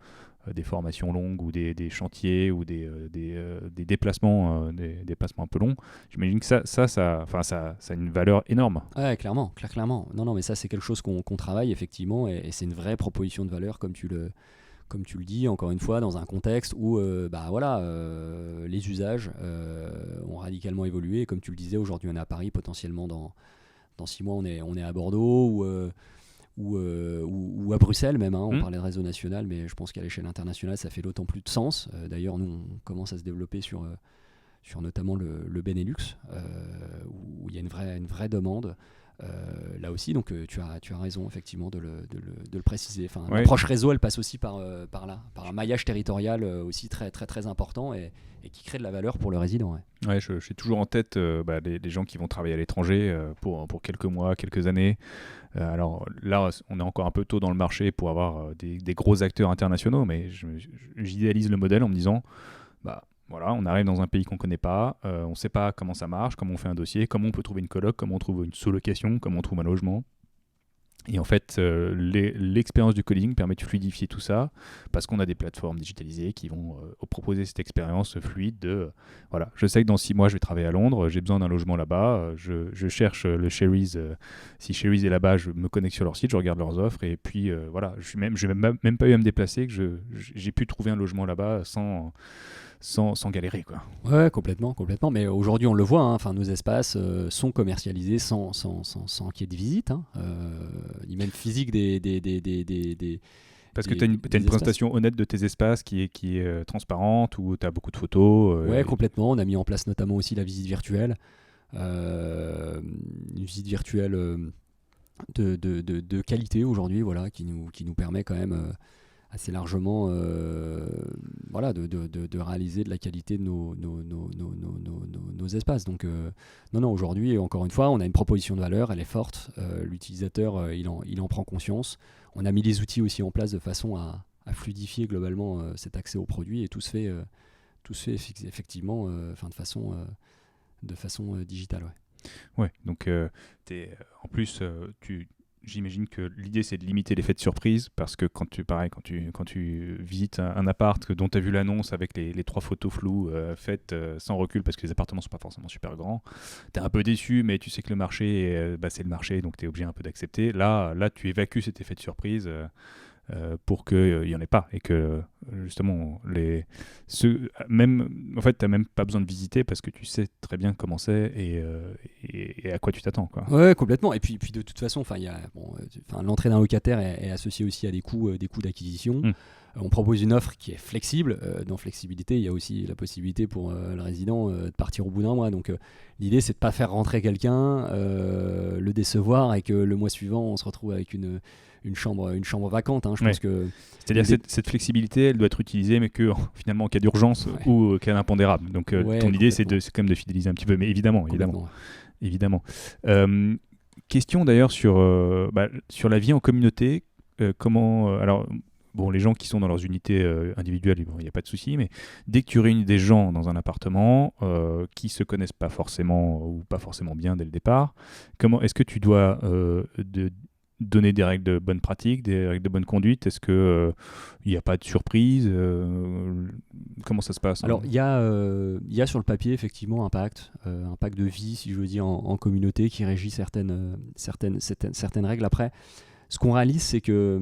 S1: des formations longues ou des chantiers ou des déplacements, des déplacements un peu longs. J'imagine que ça a une valeur énorme.
S2: Ouais, clairement. Non, mais ça, c'est quelque chose qu'on travaille effectivement, et c'est une vraie proposition de valeur, comme tu le dis, encore une fois, dans un contexte où les usages ont radicalement évolué. Et comme tu le disais, aujourd'hui, on est à Paris, potentiellement dans 6 mois, on est à Bordeaux ou à Bruxelles même. On parlait de réseau national, mais je pense qu'à l'échelle internationale, ça fait d'autant plus de sens. D'ailleurs, nous, on commence à se développer sur notamment le Benelux, où il y a une vraie demande. Là aussi, donc tu as raison effectivement de le préciser. L'approche réseau, elle passe aussi par là, par un maillage territorial aussi très très très important, et qui crée de la valeur pour le résident.
S1: Ouais, je suis toujours en tête les gens qui vont travailler à l'étranger pour quelques mois, quelques années. Alors là, on est encore un peu tôt dans le marché pour avoir des gros acteurs internationaux, mais j'idéalise le modèle en me disant voilà, on arrive dans un pays qu'on ne connaît pas, on ne sait pas comment ça marche, comment on fait un dossier, comment on peut trouver une coloc, comment on trouve une sous-location, comment on trouve un logement. Et en fait, l'expérience du co-living permet de fluidifier tout ça, parce qu'on a des plateformes digitalisées qui vont proposer cette expérience fluide de voilà, je sais que dans 6 mois, je vais travailler à Londres, j'ai besoin d'un logement là-bas, je cherche le Sherry's. Si Sherry's est là-bas, je me connecte sur leur site, je regarde leurs offres, et puis voilà, je n'ai même pas eu à me déplacer, que j'ai pu trouver un logement là-bas sans galérer, quoi.
S2: Ouais, complètement. Mais aujourd'hui, on le voit, nos espaces sont commercialisés sans qu'il y ait de visite, ni même physique des
S1: parce que tu as une présentation honnête de tes espaces qui est transparente, où tu as beaucoup de photos.
S2: Ouais, complètement. On a mis en place notamment aussi la visite virtuelle. Une visite virtuelle de qualité aujourd'hui, voilà, qui nous permet quand même assez largement de réaliser de la qualité de nos espaces. Donc non, aujourd'hui, encore une fois, on a une proposition de valeur, elle est forte, l'utilisateur il en prend conscience. On a mis les outils aussi en place de façon à fluidifier globalement cet accès aux produits, et tout se fait effectivement de façon digitale.
S1: Ouais, donc en plus j'imagine que l'idée, c'est de limiter l'effet de surprise, parce que quand tu visites un appart dont tu as vu l'annonce avec les 3 photos floues faites sans recul, parce que les appartements sont pas forcément super grands, tu es un peu déçu, mais tu sais que le marché, c'est le marché, donc tu es obligé un peu d'accepter. Là, tu évacues cet effet de surprise pour qu'il n'y en ait pas, et que justement en fait, tu n'as même pas besoin de visiter, parce que tu sais très bien comment c'est et à quoi tu t'attends, quoi.
S2: Ouais, complètement. Et puis de toute façon, l'entrée d'un locataire est associée aussi à des coûts d'acquisition. On propose une offre qui est flexible. Dans flexibilité, il y a aussi la possibilité pour le résident de partir au bout d'un mois. Donc l'idée, c'est de ne pas faire rentrer quelqu'un, le décevoir, et que le mois suivant, on se retrouve avec une chambre vacante. Je pense que
S1: c'est-à-dire cette flexibilité, elle doit être utilisée, mais que finalement en cas d'urgence ou cas d'impondérable. Donc ton idée, c'est quand même de fidéliser un petit peu, mais évidemment. Question d'ailleurs sur la vie en communauté. Alors bon, les gens qui sont dans leurs unités individuelles, il n'y a pas de souci, mais dès que tu réunis des gens dans un appartement qui se connaissent pas forcément ou pas forcément bien dès le départ, comment est-ce que tu dois donner des règles de bonne pratique, des règles de bonne conduite? Est-ce que il n'y a pas de surprise? Comment ça se passe?
S2: Alors, il y a sur le papier effectivement un pacte de vie, si je veux dire, en communauté qui régit certaines règles. Après, ce qu'on réalise, c'est que,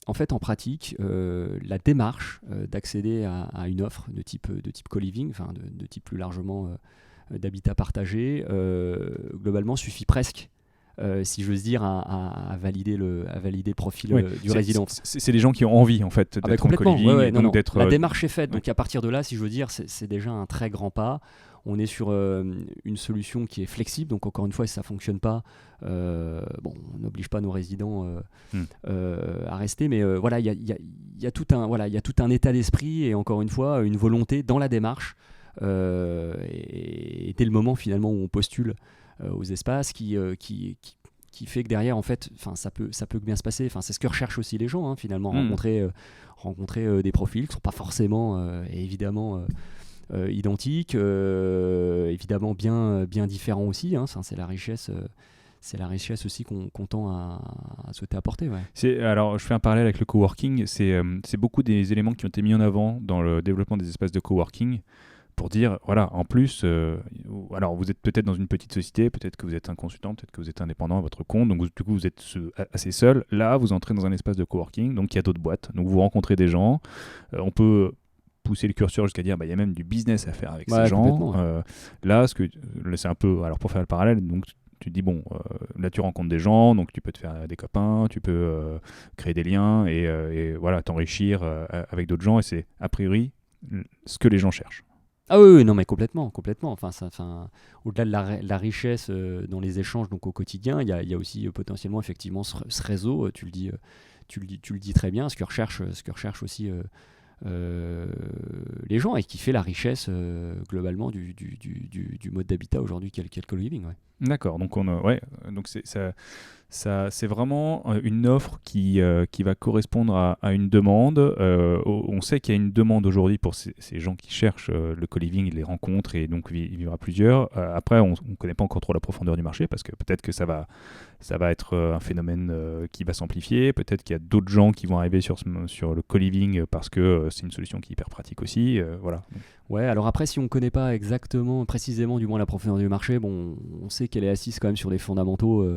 S2: en fait, en pratique, la démarche d'accéder à une offre de type co-living, enfin de type plus largement d'habitat partagé, globalement suffit presque. Si j'ose dire, à valider le profil du résident.
S1: C'est les gens qui ont envie en fait d'être en co-living.
S2: Non. La démarche est faite, donc à partir de là, si je veux dire, c'est déjà un très grand pas. On est sur une solution qui est flexible, donc encore une fois, si ça ne fonctionne pas, on n'oblige pas nos résidents à rester, mais voilà, il y a tout un état d'esprit et encore une fois, une volonté dans la démarche et dès le moment finalement où on postule aux espaces qui fait que derrière en fait ça peut bien se passer, c'est ce que recherchent aussi les gens finalement, rencontrer des profils qui sont pas forcément évidemment identiques, évidemment bien différents aussi, c'est la richesse aussi qu'on tend à souhaiter apporter.
S1: Alors, je fais un parallèle avec le coworking. C'est beaucoup des éléments qui ont été mis en avant dans le développement des espaces de coworking pour dire, voilà, en plus, alors vous êtes peut-être dans une petite société, peut-être que vous êtes un consultant, peut-être que vous êtes indépendant à votre compte, donc du coup vous êtes assez seul. Là, vous entrez dans un espace de coworking, donc il y a d'autres boîtes, donc vous rencontrez des gens. On peut pousser le curseur jusqu'à dire, il y a même du business à faire avec ces gens. Là, c'est un peu, alors pour faire le parallèle, donc tu te dis, là tu rencontres des gens, donc tu peux te faire des copains, tu peux créer des liens et voilà, t'enrichir avec d'autres gens, et c'est a priori ce que les gens cherchent.
S2: Ah oui, non mais complètement. Au-delà de la richesse dans les échanges donc au quotidien, il y a aussi potentiellement effectivement ce réseau. Tu le dis très bien. Ce que recherchent aussi les gens et qui fait la richesse globalement du mode d'habitat aujourd'hui qu'est le co-living. Ouais.
S1: D'accord. Donc donc c'est vraiment une offre qui va correspondre à une demande. On sait qu'il y a une demande aujourd'hui pour ces gens qui cherchent le co-living, ils les rencontrent et donc vivre à plusieurs. Après, on ne connaît pas encore trop la profondeur du marché parce que peut-être que ça va être un phénomène qui va s'amplifier. Peut-être qu'il y a d'autres gens qui vont arriver sur le co-living parce que c'est une solution qui est hyper pratique aussi. Voilà.
S2: Ouais, alors après, si on ne connaît pas précisément du moins la profondeur du marché, on sait qu'elle est assise quand même sur des fondamentaux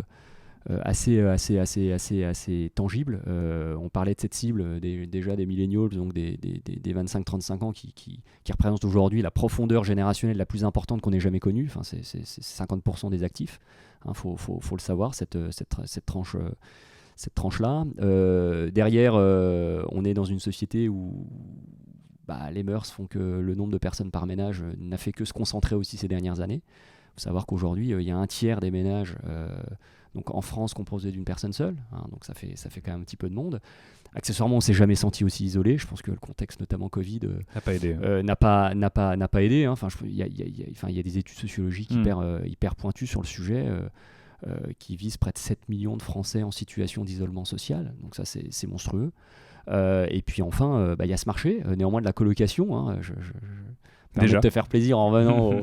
S2: assez tangible. On parlait de cette cible déjà des millennials, donc des 25-35 ans qui représentent aujourd'hui la profondeur générationnelle la plus importante qu'on ait jamais connue. C'est 50% des actifs. Faut le savoir, cette tranche-là. Derrière, on est dans une société où les mœurs font que le nombre de personnes par ménage n'a fait que se concentrer aussi ces dernières années. Il faut savoir qu'aujourd'hui, il y a un tiers des ménages donc en France composés d'une personne seule, donc ça fait quand même un petit peu de monde. Accessoirement, on ne s'est jamais senti aussi isolé. Je pense que le contexte, notamment Covid,
S1: n'a pas aidé.
S2: N'a pas aidé. Il y a des études sociologiques hyper pointues sur le sujet qui visent près de 7 millions de Français en situation d'isolement social. Donc ça, c'est monstrueux. Et puis enfin, il y a ce marché, néanmoins de la colocation. Je permets de te faire plaisir en revenant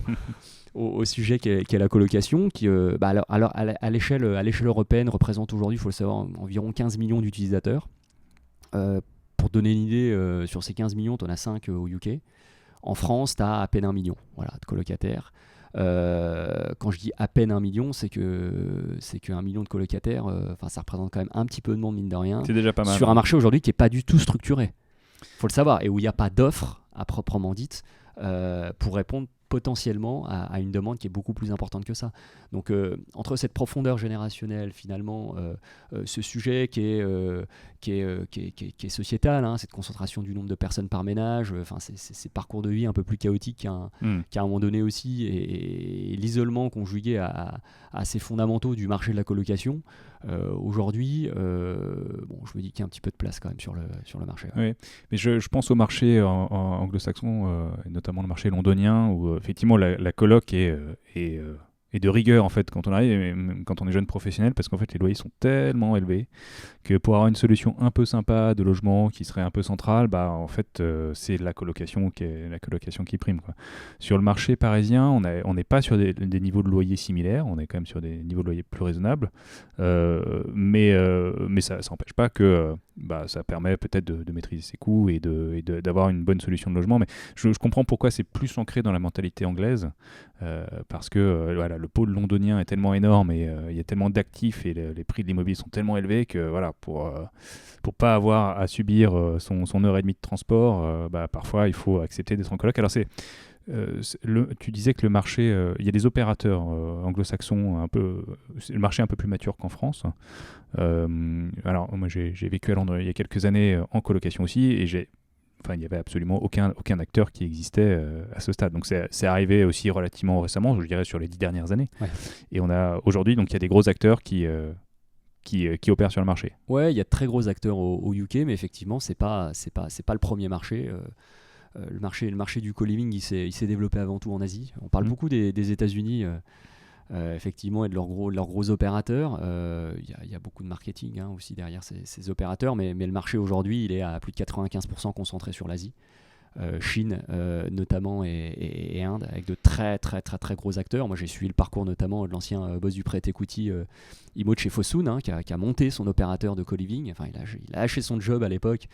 S2: au sujet qu'est la colocation, qui à l'échelle européenne représente aujourd'hui, il faut le savoir, environ 15 millions d'utilisateurs. Pour donner une idée, sur ces 15 millions, tu en as 5 au UK. En France, tu as à peine 1 million de colocataires. Quand je dis à peine 1 million, c'est que 1 million de colocataires, ça représente quand même un petit peu de monde, mine de rien.
S1: C'est déjà pas mal.
S2: Sur un marché aujourd'hui qui n'est pas du tout structuré. Il faut le savoir, et où il n'y a pas d'offre à proprement dite pour répondre potentiellement à une demande qui est beaucoup plus importante que ça. Donc entre cette profondeur générationnelle finalement, ce sujet qui est sociétal, cette concentration du nombre de personnes par ménage, ces parcours de vie un peu plus chaotiques qu'à un moment donné aussi, et l'isolement conjugué à ces fondamentaux du marché de la colocation, aujourd'hui, je me dis qu'il y a un petit peu de place quand même sur le marché.
S1: Oui, mais je pense au marché anglo-saxon, et notamment le marché londonien, où effectivement la coloc est de rigueur en fait quand on arrive, et même quand on est jeune professionnel, parce qu'en fait les loyers sont tellement élevés que pour avoir une solution un peu sympa de logement qui serait un peu centrale, bah en fait c'est la colocation qui prime, quoi. Sur le marché parisien, on n'est pas sur des niveaux de loyer similaires, on est quand même sur des niveaux de loyer plus raisonnables, mais ça n'empêche pas que ça permet peut-être de maîtriser ses coûts et d'avoir une bonne solution de logement. Mais je comprends pourquoi c'est plus ancré dans la mentalité anglaise, parce que voilà, le pôle londonien est tellement énorme et il y a tellement d'actifs et les prix de l'immobilier sont tellement élevés que voilà, pour pas avoir à subir son heure et demie de transport, parfois il faut accepter d'être en coloc. Alors tu disais que le marché, il y a des opérateurs anglo-saxons le marché est un peu plus mature qu'en France. Alors moi j'ai vécu à Londres il y a quelques années en colocation aussi, et il n'y avait absolument aucun acteur qui existait à ce stade. Donc c'est arrivé aussi relativement récemment, je dirais sur les 10 dernières années.
S2: Ouais.
S1: Et on a aujourd'hui, donc il y a des gros acteurs qui opèrent sur le marché.
S2: Ouais, il y a de très gros acteurs au UK, mais effectivement c'est pas le premier marché. Le marché du co-living, il s'est développé avant tout en Asie. On parle beaucoup des États-Unis, effectivement, et de leurs gros opérateurs. Il y a beaucoup de marketing aussi derrière ces opérateurs, mais le marché aujourd'hui, il est à plus de 95% concentré sur l'Asie. Chine notamment et Inde, avec de très très très très gros acteurs. Moi j'ai suivi le parcours notamment de l'ancien boss du prêt equity Imo chez Fosun, qui a monté son opérateur de co-living. Enfin, il a lâché son job à l'époque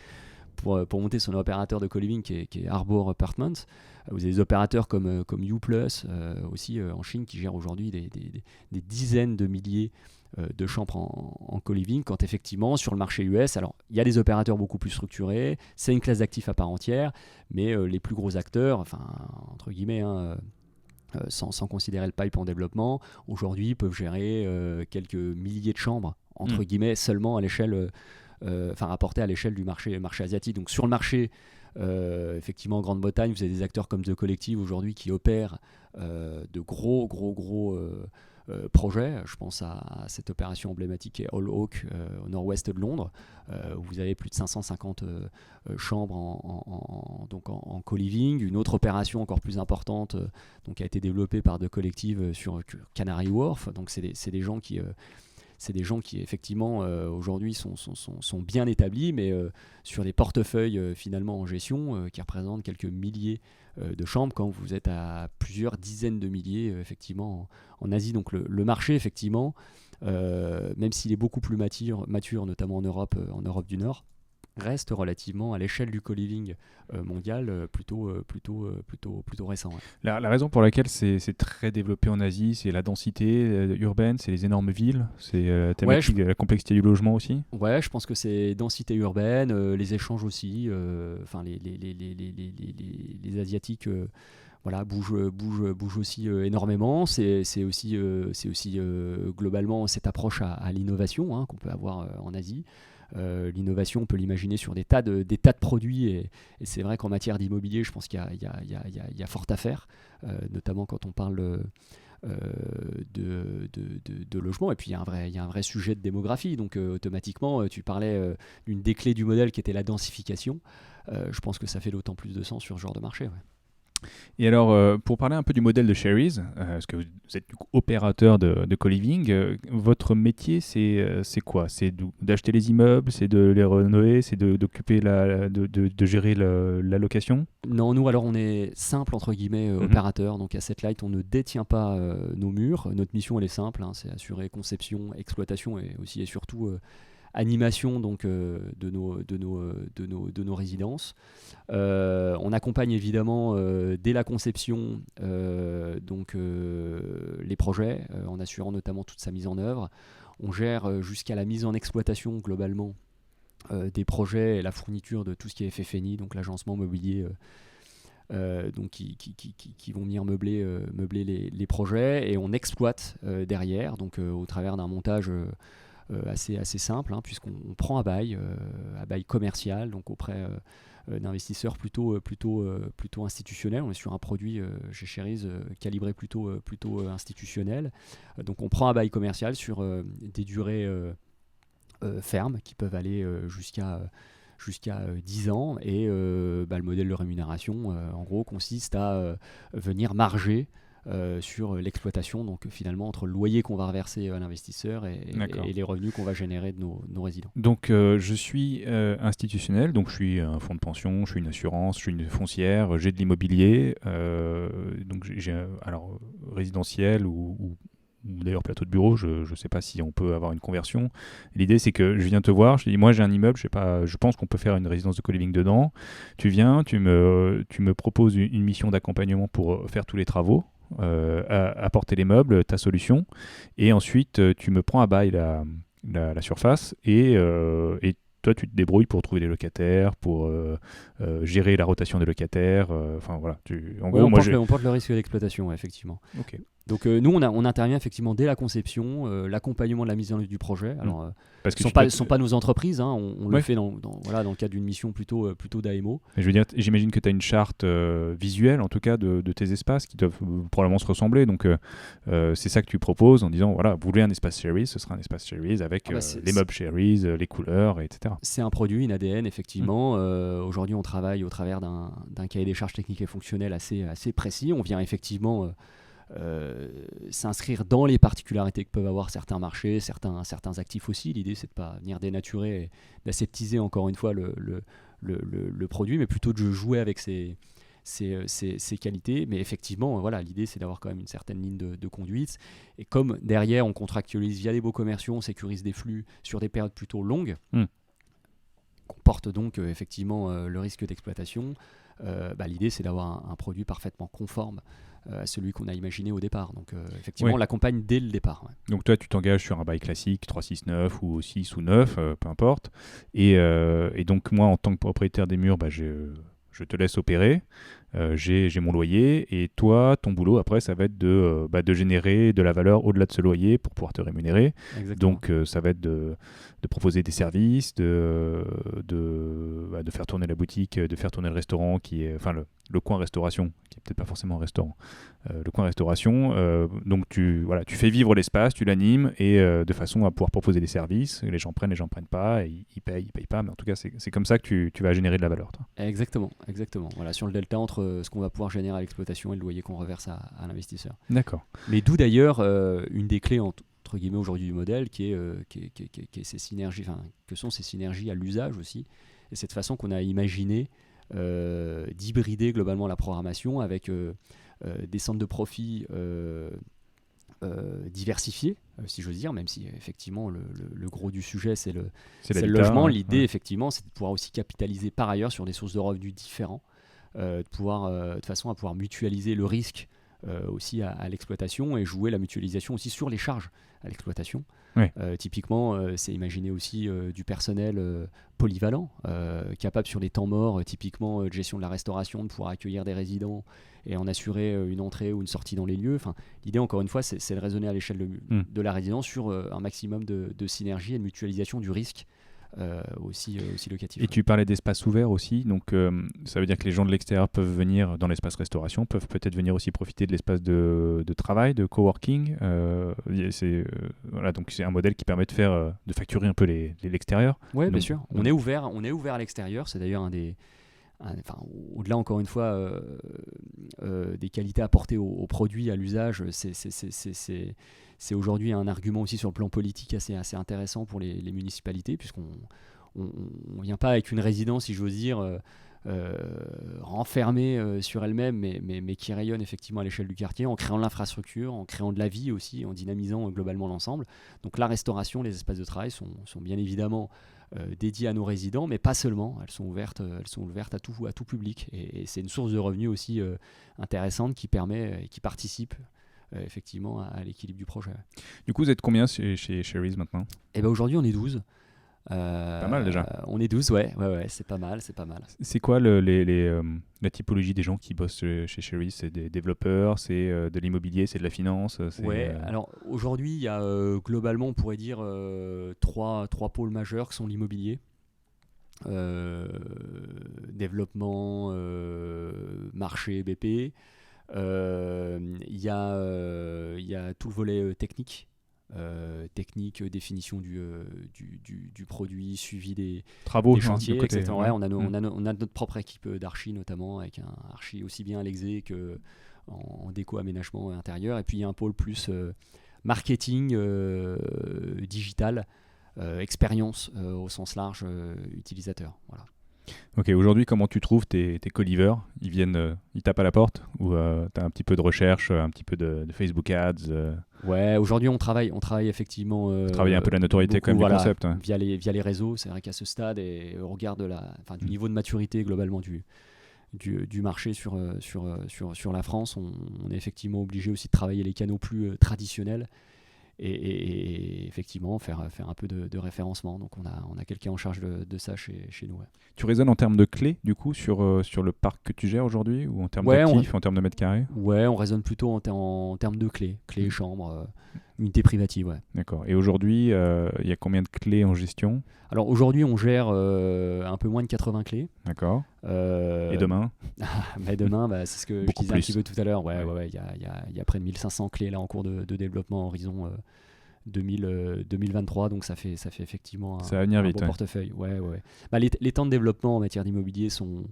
S2: pour monter son opérateur de co-living qui est Arbor Apartments. Vous avez des opérateurs comme Uplus aussi en Chine qui gèrent aujourd'hui des dizaines de milliers de chambres en co-living, quand effectivement sur le marché US, alors il y a des opérateurs beaucoup plus structurés, c'est une classe d'actifs à part entière, mais les plus gros acteurs, enfin entre guillemets, sans considérer le pipe en développement, aujourd'hui peuvent gérer quelques milliers de chambres, entre guillemets, seulement à l'échelle rapporté à l'échelle du marché asiatique. Donc sur le marché, effectivement en Grande-Bretagne, vous avez des acteurs comme The Collective aujourd'hui qui opèrent de gros projets. Je pense à cette opération emblématique qui est All Oak au nord-ouest de Londres, où vous avez plus de 550 chambres en co-living. Une autre opération encore plus importante donc, a été développée par The Collective sur Canary Wharf. Donc c'est des gens qui... c'est des gens qui effectivement aujourd'hui sont bien établis, mais sur des portefeuilles finalement en gestion qui représentent quelques milliers de chambres quand vous êtes à plusieurs dizaines de milliers effectivement en Asie. Donc le marché effectivement, même s'il est beaucoup plus mature notamment en Europe du Nord, reste relativement à l'échelle du co-living mondial plutôt récent. Ouais.
S1: La raison pour laquelle c'est très développé en Asie, c'est la densité urbaine, c'est les énormes villes, c'est la complexité du logement aussi.
S2: Ouais, je pense que c'est densité urbaine, les échanges aussi, les Asiatiques bougent aussi énormément. C'est aussi globalement cette approche à l'innovation qu'on peut avoir en Asie. L'innovation, on peut l'imaginer sur des tas de produits, et c'est vrai qu'en matière d'immobilier, je pense qu'il y a fort à faire, notamment quand on parle de logement. Et puis il y a un vrai sujet de démographie, donc automatiquement tu parlais d'une des clés du modèle qui était la densification. Je pense que ça fait d'autant plus de sens sur ce genre de marché. Ouais.
S1: Et alors, pour parler un peu du modèle de Sharry's, parce que vous êtes du coup opérateur de co-living, votre métier c'est quoi? C'est d'acheter les immeubles, c'est de les rénover, c'est d'occuper de gérer la location?
S2: Non, nous alors on est simple entre guillemets opérateur, donc Asset Light, on ne détient pas nos murs. Notre mission elle est simple, c'est assurer conception, exploitation et aussi et surtout animation donc de nos résidences. On accompagne évidemment dès la conception les projets en assurant notamment toute sa mise en œuvre. On gère jusqu'à la mise en exploitation globalement des projets et la fourniture de tout ce qui est FF&E, donc l'agencement mobilier donc qui vont venir meubler les projets, et on exploite derrière donc au travers d'un montage assez simple, puisqu'on prend à bail commercial, donc auprès d'investisseurs plutôt institutionnels. On est sur un produit chez Sharry's calibré plutôt institutionnel. Donc on prend à bail commercial sur des durées fermes qui peuvent aller jusqu'à 10 ans, et le modèle de rémunération en gros consiste à venir marger sur l'exploitation, donc finalement entre le loyer qu'on va reverser à l'investisseur et les revenus qu'on va générer de nos résidents.
S1: Donc je suis institutionnel, donc je suis un fonds de pension, je suis une assurance, je suis une foncière, j'ai de l'immobilier, donc j'ai alors résidentiel ou d'ailleurs plateau de bureau, je ne sais pas si on peut avoir une conversion. L'idée c'est que je viens te voir, je te dis moi j'ai un immeuble, je pense qu'on peut faire une résidence de co-living dedans. Tu viens, tu me proposes une mission d'accompagnement pour faire tous les travaux. Apporter les meubles, ta solution, et ensuite tu me prends à bail la surface et toi tu te débrouilles pour trouver les locataires, pour gérer la rotation des locataires, enfin voilà.
S2: En gros, on porte le risque d'exploitation, effectivement.
S1: Ok.
S2: Donc nous on intervient effectivement dès la conception, l'accompagnement de la mise en œuvre du projet. Alors
S1: parce que
S2: ce ne sont pas nos entreprises, hein, on le fait dans le cadre d'une mission plutôt d'AMO.
S1: Je veux dire, j'imagine que tu as une charte visuelle en tout cas de tes espaces qui doivent probablement se ressembler, donc c'est ça que tu proposes en disant voilà, vous voulez un espace Sharry's, ce sera un espace Sharry's avec les meubles Sharry's, les couleurs, etc.
S2: C'est un produit, une ADN effectivement. Aujourd'hui on travaille au travers d'un cahier des charges techniques et fonctionnelles assez précis. On vient effectivement s'inscrire dans les particularités que peuvent avoir certains marchés, certains actifs aussi. L'idée c'est de ne pas venir dénaturer et d'aseptiser encore une fois le produit, mais plutôt de jouer avec ses qualités. Mais effectivement, voilà, l'idée c'est d'avoir quand même une certaine ligne de conduite. Et comme derrière on contractualise via des baux commerciaux, on sécurise des flux sur des périodes plutôt longues, comporte donc effectivement le risque d'exploitation. L'idée c'est d'avoir un produit parfaitement conforme à celui qu'on a imaginé au départ. Donc effectivement, on l'accompagne dès le départ. Ouais.
S1: Donc toi, tu t'engages sur un bail classique, 3, 6, 9 ou 6 ou 9, peu importe. Et donc moi, en tant que propriétaire des murs, je te laisse opérer. J'ai mon loyer et toi, ton boulot après, ça va être de générer de la valeur au-delà de ce loyer pour pouvoir te rémunérer.
S2: Exactement.
S1: Donc ça va être de proposer des services, de faire tourner la boutique, de faire tourner le restaurant le coin restauration, qui est peut-être pas forcément un restaurant, le coin restauration. Donc tu fais vivre l'espace, tu l'animes et de façon à pouvoir proposer des services. Les gens prennent pas, et ils payent pas, mais en tout cas c'est comme ça que tu vas générer de la valeur. Toi.
S2: Exactement. Voilà, sur le delta entre ce qu'on va pouvoir générer à l'exploitation et le loyer qu'on reverse à l'investisseur.
S1: D'accord.
S2: Mais d'où d'ailleurs une des clés entre guillemets aujourd'hui du modèle qui est ces synergies, que sont ces synergies à l'usage aussi, et cette façon qu'on a imaginé d'hybrider globalement la programmation avec des centres de profit diversifiés, si j'ose dire, même si effectivement le gros du sujet c'est le logement. L'idée effectivement c'est de pouvoir aussi capitaliser par ailleurs sur des sources de revenus différents, de façon à pouvoir mutualiser le risque aussi à l'exploitation et jouer la mutualisation aussi sur les charges à l'exploitation.
S1: Oui.
S2: Typiquement, c'est imaginer aussi du personnel polyvalent, capable sur les temps morts, typiquement de gestion de la restauration, de pouvoir accueillir des résidents et en assurer une entrée ou une sortie dans les lieux. L'idée, encore une fois, c'est de raisonner à l'échelle de la résidence sur un maximum de synergie et de mutualisation du risque. Aussi locatif.
S1: Et tu parlais d'espace ouvert aussi, donc ça veut dire que les gens de l'extérieur peuvent venir dans l'espace restauration, peuvent peut-être venir aussi profiter de l'espace de travail, de coworking. Donc c'est un modèle qui permet de facturer un peu l'extérieur.
S2: Oui, bien sûr. On est ouvert à l'extérieur. C'est d'ailleurs au-delà encore une fois des qualités apportées au produit, à l'usage, c'est aujourd'hui un argument aussi sur le plan politique assez intéressant pour les municipalités, puisqu'on ne vient pas avec une résidence, si j'ose dire, renfermée sur elle-même, mais qui rayonne effectivement à l'échelle du quartier, en créant de l'infrastructure, en créant de la vie aussi, en dynamisant globalement l'ensemble. Donc la restauration, les espaces de travail sont bien évidemment dédiés à nos résidents, mais pas seulement. Elles sont ouvertes à tout public. Et c'est une source de revenus aussi intéressante qui permet et qui participe effectivement à l'équilibre du projet. Du
S1: coup, vous êtes combien chez Sharry's maintenant ?
S2: Aujourd'hui, on est 12.
S1: Pas mal déjà.
S2: On est 12, ouais, c'est pas mal.
S1: C'est quoi la typologie des gens qui bossent chez Sharry's ? C'est des développeurs, c'est de l'immobilier, c'est de la finance
S2: Alors aujourd'hui, il y a globalement, on pourrait dire, trois pôles majeurs qui sont l'immobilier, développement, marché, BP. Il y a tout le volet technique, définition du produit, suivi des
S1: travaux,
S2: des chantiers,
S1: côté,
S2: etc. On a notre propre équipe d'archi, notamment avec un archi aussi bien à l'exé que en déco aménagement intérieur. Et puis il y a un pôle plus marketing, digital, expérience au sens large, utilisateur. Voilà.
S1: Ok, aujourd'hui, comment tu trouves tes co-livers? Ils viennent, ils tapent à la porte ou tu as un petit peu de recherche, un petit peu de Facebook Ads
S2: Ouais, aujourd'hui on travaille effectivement.
S1: Travailler un peu la notoriété
S2: beaucoup,
S1: quand même
S2: voilà,
S1: du concept. Ouais.
S2: via les réseaux. C'est vrai qu'à ce stade, et au regard du niveau de maturité globalement du marché sur la France, on est effectivement obligé aussi de travailler les canaux plus traditionnels. Et effectivement faire un peu de référencement. Donc on a quelqu'un en charge de ça chez nous. Ouais.
S1: Tu raisonnes en termes de clés du coup sur le parc que tu gères aujourd'hui ou en termes d'actifs, en termes de mètres carrés?
S2: Ouais, on raisonne plutôt en termes de clés, chambres, unités privatives. Ouais.
S1: D'accord. Et aujourd'hui, il y a combien de clés en gestion?
S2: Alors aujourd'hui, on gère un peu moins de 80 clés.
S1: D'accord. Et demain?
S2: Demain, c'est ce que
S1: beaucoup
S2: je disais
S1: plus.
S2: un petit peu tout à l'heure. Ouais, il y a près de 1500 clés là en cours de développement horizon 2023, donc ça fait effectivement un
S1: vite,
S2: bon portefeuille. Ouais. Les temps de développement en matière d'immobilier sont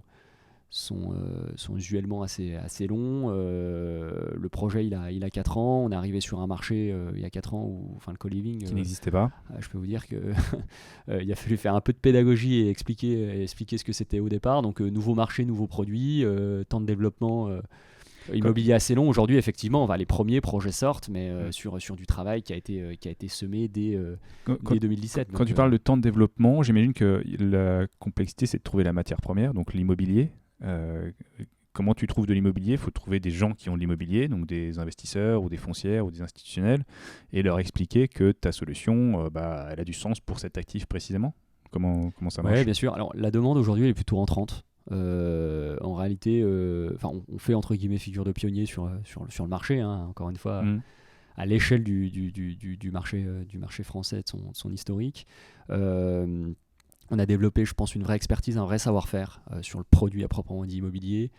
S2: usuellement assez longs. Le projet il a 4 ans. On est arrivé sur un marché il y a 4 ans où le co-living
S1: qui n'existait pas.
S2: Je peux vous dire que il a fallu faire un peu de pédagogie et expliquer ce que c'était au départ. Donc nouveau marché, nouveau produit, temps de développement immobilier assez long. Aujourd'hui, effectivement, les premiers projets sortent, mais sur du travail qui a été semé dès 2017.
S1: Quand tu parles de temps de développement, j'imagine que la complexité, c'est de trouver la matière première, donc l'immobilier. Comment tu trouves de l'immobilier? Il faut trouver des gens qui ont de l'immobilier, donc des investisseurs ou des foncières ou des institutionnels, et leur expliquer que ta solution, elle a du sens pour cet actif précisément. Comment ça marche?
S2: Oui, bien sûr. Alors, la demande aujourd'hui elle est plutôt rentrante. En réalité, on fait entre guillemets figure de pionnier sur le marché, hein, encore une fois, à l'échelle du marché français, de son historique. On a développé, je pense, une vraie expertise, un vrai savoir-faire sur le produit à proprement dit immobilier.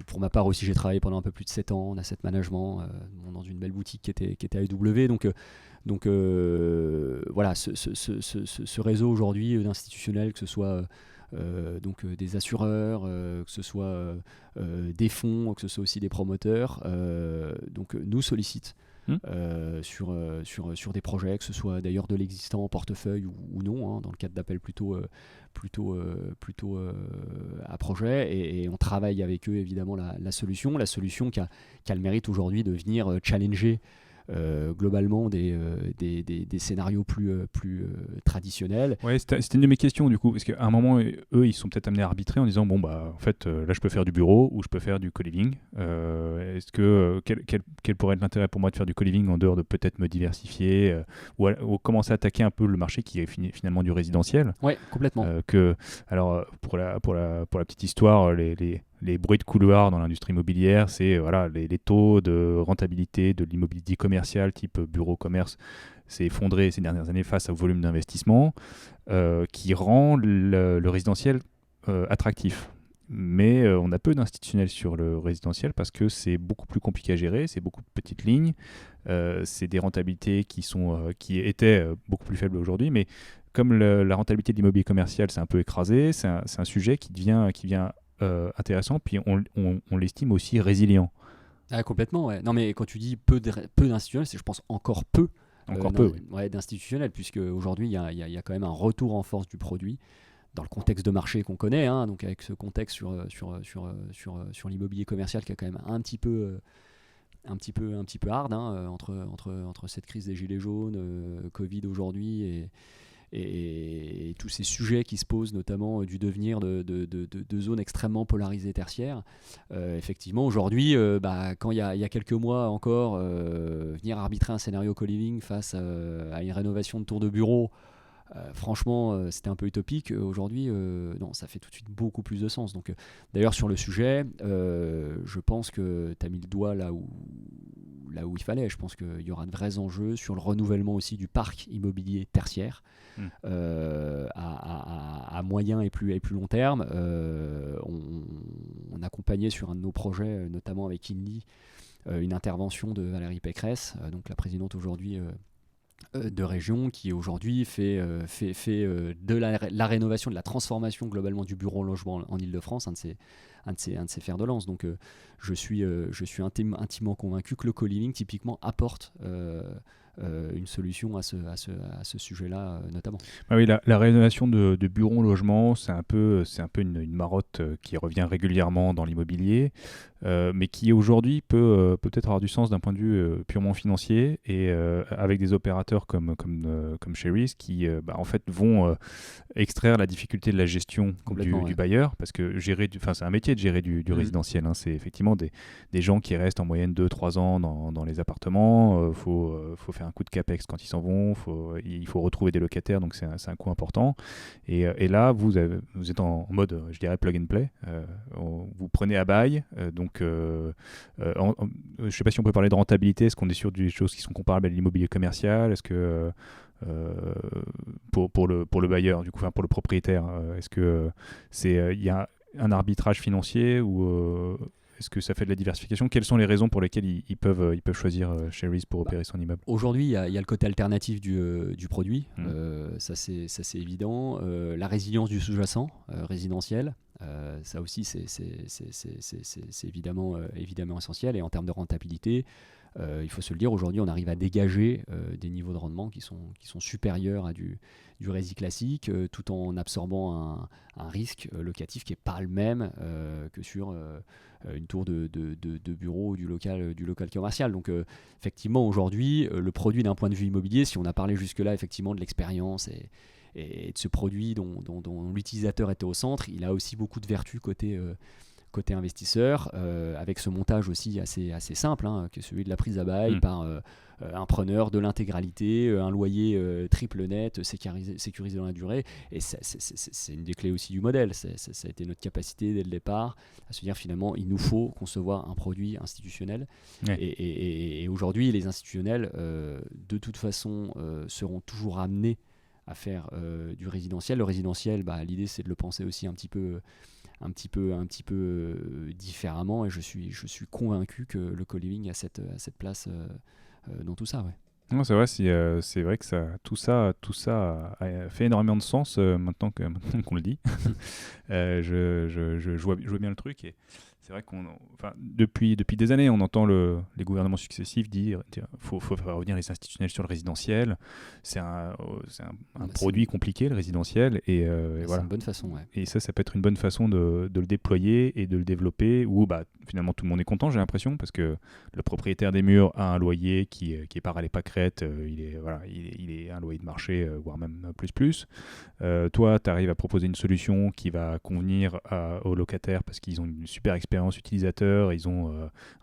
S2: Pour ma part aussi, j'ai travaillé pendant un peu plus de 7 ans en asset management dans une belle boutique qui était à EW. Donc voilà, ce réseau aujourd'hui d'institutionnels, que ce soit des assureurs, que ce soit des fonds, que ce soit aussi des promoteurs, nous sollicitent sur des projets, que ce soit d'ailleurs de l'existant en portefeuille ou non, hein, dans le cadre d'appels plutôt à projet, et on travaille avec eux évidemment la solution qui a le mérite aujourd'hui de venir challenger globalement des scénarios plus traditionnels.
S1: Ouais, c'était une de mes questions du coup, parce qu'à un moment, eux, ils sont peut-être amenés à arbitrer en disant en fait, là, je peux faire du bureau ou je peux faire du co-living. Est-ce que quel pourrait être l'intérêt pour moi de faire du co-living en dehors de peut-être me diversifier ou commencer à attaquer un peu le marché qui est finalement du résidentiel?
S2: Ouais, complètement.
S1: Alors, pour la petite histoire, les bruits de couloir dans l'industrie immobilière, c'est les taux de rentabilité de l'immobilier dit commercial type bureau-commerce s'est effondré ces dernières années face au volume d'investissement qui rend le résidentiel attractif. Mais on a peu d'institutionnels sur le résidentiel parce que c'est beaucoup plus compliqué à gérer, c'est beaucoup de petites lignes, c'est des rentabilités qui étaient beaucoup plus faibles aujourd'hui, mais comme la rentabilité de l'immobilier commercial s'est un peu écrasée, c'est un sujet qui devient intéressant, puis on l'estime aussi résilient.
S2: Ah, complètement, ouais. Non, mais quand tu dis peu d'institutionnels, c'est, je pense, encore peu.
S1: Oui.
S2: D'institutionnels, puisque aujourd'hui il y a quand même un retour en force du produit dans le contexte de marché qu'on connaît, hein, donc avec ce contexte sur l'immobilier commercial qui est quand même un petit peu hard, hein, entre cette crise des gilets jaunes, Covid aujourd'hui et tous ces sujets qui se posent, notamment du devenir de zones extrêmement polarisées tertiaires. Effectivement, aujourd'hui, quand il y a quelques mois encore, venir arbitrer un scénario co-living face à une rénovation de tour de bureau, franchement, c'était un peu utopique. Aujourd'hui, non, ça fait tout de suite beaucoup plus de sens. Donc, d'ailleurs, sur le sujet, je pense que tu as mis le doigt là où il fallait. Je pense qu'il y aura de vrais enjeux sur le renouvellement aussi du parc immobilier tertiaire à moyen et plus long terme. On accompagnait sur un de nos projets, notamment avec Inly, une intervention de Valérie Pécresse, donc la présidente aujourd'hui de région qui aujourd'hui fait de la rénovation, de la transformation globalement du bureau en logement en Ile-de-France un de ses fers de lance. Donc je suis intimement convaincu que le co-living typiquement apporte une solution à ce sujet-là notamment.
S1: Ah oui, la rénovation de bureaux en logement, c'est un peu une marotte qui revient régulièrement dans l'immobilier, mais qui aujourd'hui peut-être avoir du sens d'un point de vue purement financier, et avec des opérateurs comme Sherry's qui en fait vont extraire la difficulté de la gestion du bailleur, parce que c'est un métier de gérer du résidentiel, hein. C'est effectivement des gens qui restent en moyenne 2-3 ans dans les appartements. Faut faire un coup de capex quand ils s'en vont, il faut retrouver des locataires, donc c'est un coût important. Et là, vous êtes en mode, je dirais, plug and play. Vous prenez à bail, donc je ne sais pas si on peut parler de rentabilité. Est-ce qu'on est sur des choses qui sont comparables à l'immobilier commercial? Est-ce que pour le bailleur, du coup, enfin pour le propriétaire, est-ce que il y a un arbitrage financier, ou est-ce que ça fait de la diversification? Quelles sont les raisons pour lesquelles ils peuvent choisir Sherry's pour opérer son immeuble?
S2: Aujourd'hui, il y a le côté alternatif du produit, ça c'est évident. La résilience du sous-jacent résidentiel, ça aussi c'est évidemment essentiel. Et en termes de rentabilité, il faut se le dire, aujourd'hui on arrive à dégager des niveaux de rendement qui sont supérieurs à du rési classique, tout en absorbant un risque locatif qui n'est pas le même que sur une tour de bureau ou du local commercial. Donc effectivement aujourd'hui, le produit d'un point de vue immobilier, si on a parlé jusque-là effectivement de l'expérience et de ce produit dont l'utilisateur était au centre, il a aussi beaucoup de vertus côté investisseur, avec ce montage aussi assez simple, hein, qui est celui de la prise à bail par un preneur, de l'intégralité, un loyer triple net, sécurisé dans la durée. Et c'est une des clés aussi du modèle. Ça a été notre capacité dès le départ à se dire finalement, il nous faut concevoir un produit institutionnel. Ouais. Et aujourd'hui, les institutionnels, de toute façon, seront toujours amenés à faire du résidentiel. Le résidentiel, l'idée c'est de le penser aussi un petit peu différemment, et je suis convaincu que le co-living a cette place dans tout ça. Ouais.
S1: Non, c'est vrai, c'est vrai que tout ça a fait énormément de sens maintenant qu'on le dit. Je vois bien le truc, et c'est vrai depuis des années, on entend les gouvernements successifs dire faut faire revenir les institutionnels sur le résidentiel. C'est un produit compliqué, le résidentiel, et voilà.
S2: C'est une bonne façon, ouais.
S1: Et ça peut être une bonne façon de le déployer et de le développer, où finalement tout le monde est content, j'ai l'impression, parce que le propriétaire des murs a un loyer qui est pas râlé pas crête, il est un loyer de marché, voire même plus. Toi, tu arrives à proposer une solution qui va convenir aux locataires, parce qu'ils ont une super expérience utilisateur, ils ont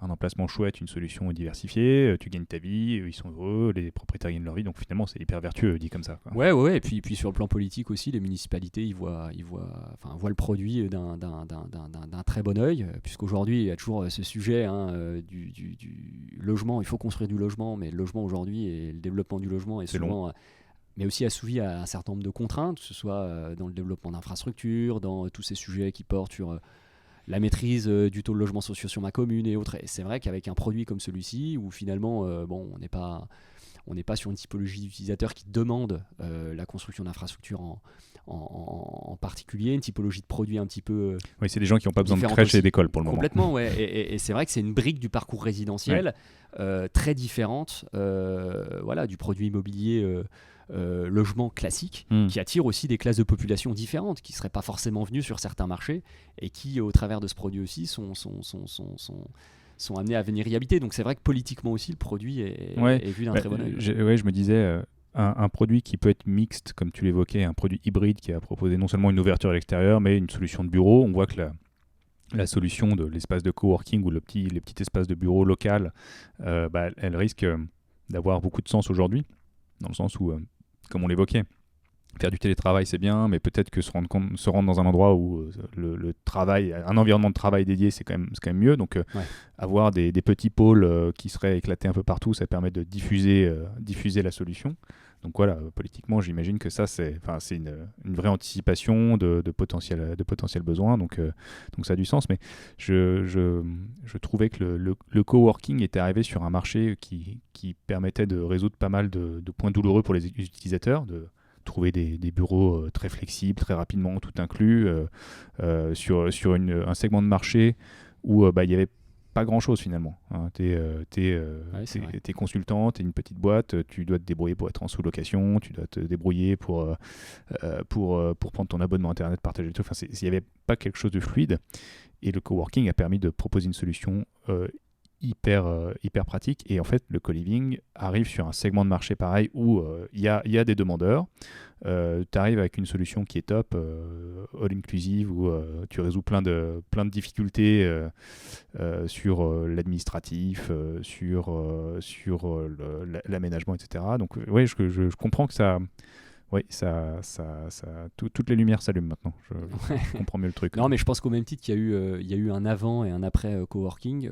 S1: un emplacement chouette, une solution diversifiée, tu gagnes ta vie, ils sont heureux, les propriétaires gagnent leur vie, donc finalement c'est hyper vertueux dit comme ça, quoi.
S2: Ouais, et puis sur le plan politique aussi, les municipalités ils voient le produit d'un très bon œil, puisqu'aujourd'hui il y a toujours ce sujet du logement, il faut construire du logement, mais le logement aujourd'hui et le développement du logement est souvent mais aussi assouvi à un certain nombre de contraintes, que ce soit dans le développement d'infrastructures, dans tous ces sujets qui portent sur la maîtrise du taux de logements sociaux sur ma commune et autres. Et c'est vrai qu'avec un produit comme celui-ci, où finalement, on n'est pas sur une typologie d'utilisateur qui demande la construction d'infrastructures en particulier, une typologie de produit un petit peu
S1: oui, c'est des gens qui n'ont pas besoin de crèche et d'école pour le
S2: complètement,
S1: moment.
S2: Ouais. Et c'est vrai que c'est une brique du parcours résidentiel très différente du produit immobilier logement classique, qui attire aussi des classes de population différentes qui ne seraient pas forcément venues sur certains marchés et qui, au travers de ce produit aussi, sont amenés à venir y habiter. Donc c'est vrai que politiquement aussi, le produit est vu d'un très bon œil.
S1: Je me disais, un produit qui peut être mixte, comme tu l'évoquais, un produit hybride qui a proposé non seulement une ouverture à l'extérieur, mais une solution de bureau. On voit que la solution de l'espace de coworking ou les petits espaces de bureau local, elle risque d'avoir beaucoup de sens aujourd'hui, dans le sens où, comme on l'évoquait, faire du télétravail c'est bien, mais peut-être que se rendre dans un endroit où le travail, un environnement de travail dédié, c'est quand même mieux. Donc avoir des petits pôles qui seraient éclatés un peu partout, ça permet de diffuser la solution. Donc voilà, politiquement, j'imagine que ça, c'est une vraie anticipation de potentiels besoins, donc ça a du sens. Mais je trouvais que le coworking était arrivé sur un marché qui permettait de résoudre pas mal de points douloureux pour les utilisateurs, de trouver des bureaux très flexibles, très rapidement, tout inclus, sur un segment de marché où il y avait pas grand chose finalement. Hein. T'es consultant, t'es une petite boîte, tu dois te débrouiller pour être en sous-location, tu dois te débrouiller pour prendre ton abonnement internet, partager le truc. Enfin, il n'y avait pas quelque chose de fluide. Et le coworking a permis de proposer une solution hyper pratique. Et en fait, le co-living arrive sur un segment de marché pareil où il y a des demandeurs. Tu arrives avec une solution qui est top, all inclusive, où tu résous plein de difficultés sur l'administratif, sur l'aménagement, etc. Donc oui, je comprends que ça... Oui, toutes les lumières s'allument maintenant. Je comprends mieux le truc.
S2: Non, mais je pense qu'au même titre qu'il y a eu un avant et un après coworking,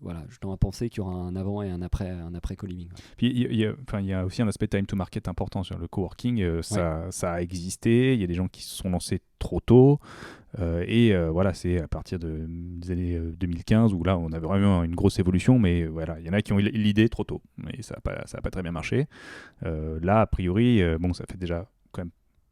S2: voilà, je tends à penser qu'il y aura un avant et un après co-living.
S1: Puis il y a aussi un aspect time to market important sur le coworking. Ça a existé. Il y a des gens qui se sont lancés trop tôt. Voilà, c'est à partir des années 2015 où là on avait vraiment une grosse évolution, mais voilà, il y en a qui ont eu l'idée trop tôt, mais ça a pas très bien marché. Là, a priori, ça fait déjà quand même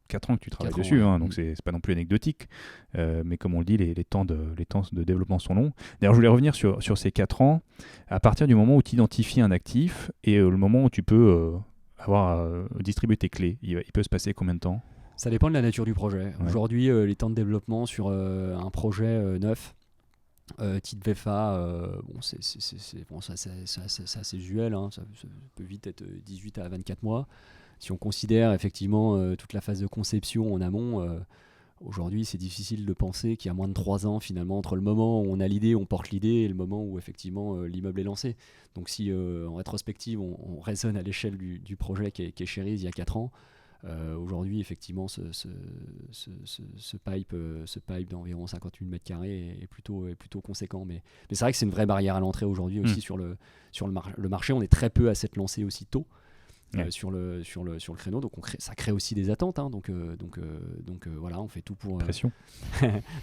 S1: 4 ans que tu travailles dessus, hein, donc c'est pas non plus anecdotique, mais comme on le dit, les temps de développement sont longs. D'ailleurs, je voulais revenir sur ces 4 ans, à partir du moment où tu identifies un actif et le moment où tu peux distribuer tes clés, il peut se passer combien de temps ?
S2: Ça dépend de la nature du projet. Ouais. Aujourd'hui, les temps de développement sur un projet neuf, type VFA, c'est assez usuel, hein, ça peut vite être 18 à 24 mois. Si on considère effectivement toute la phase de conception en amont, aujourd'hui c'est difficile de penser qu'il y a moins de 3 ans finalement entre le moment où on a l'idée, on porte l'idée, et le moment où effectivement l'immeuble est lancé. Donc si en rétrospective on raisonne à l'échelle du projet qui est Sherry's il y a 4 ans, aujourd'hui, effectivement, ce pipe d'environ 58 mètres carrés est plutôt conséquent. Mais c'est vrai que c'est une vraie barrière à l'entrée aujourd'hui aussi sur le marché. On est très peu à s'être lancé aussi tôt sur le créneau. Donc ça crée aussi des attentes. Hein, donc voilà, on fait tout pour...
S1: Pression.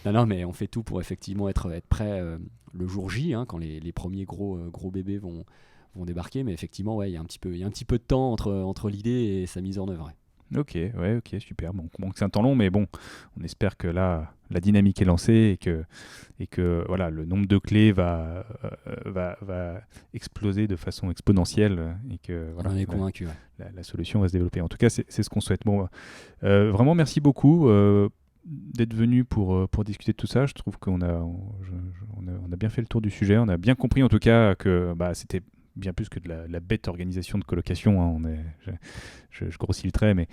S2: non, mais on fait tout pour effectivement être prêt le jour J, hein, quand les premiers gros bébés vont débarquer. Mais effectivement, ouais, il y a un petit peu de temps entre l'idée et sa mise en œuvre. Ouais.
S1: Ok, super. Bon, c'est un temps long, mais bon, on espère que là, la dynamique est lancée et que voilà, le nombre de clés va exploser de façon exponentielle et que voilà,
S2: on en est convaincu.
S1: La solution va se développer. En tout cas, c'est ce qu'on souhaite. Bon, vraiment, merci beaucoup d'être venu pour discuter de tout ça. Je trouve qu'on a bien fait le tour du sujet. On a bien compris, en tout cas, que c'était bien plus que de la bête organisation de colocation, hein. Je grossis le trait, mais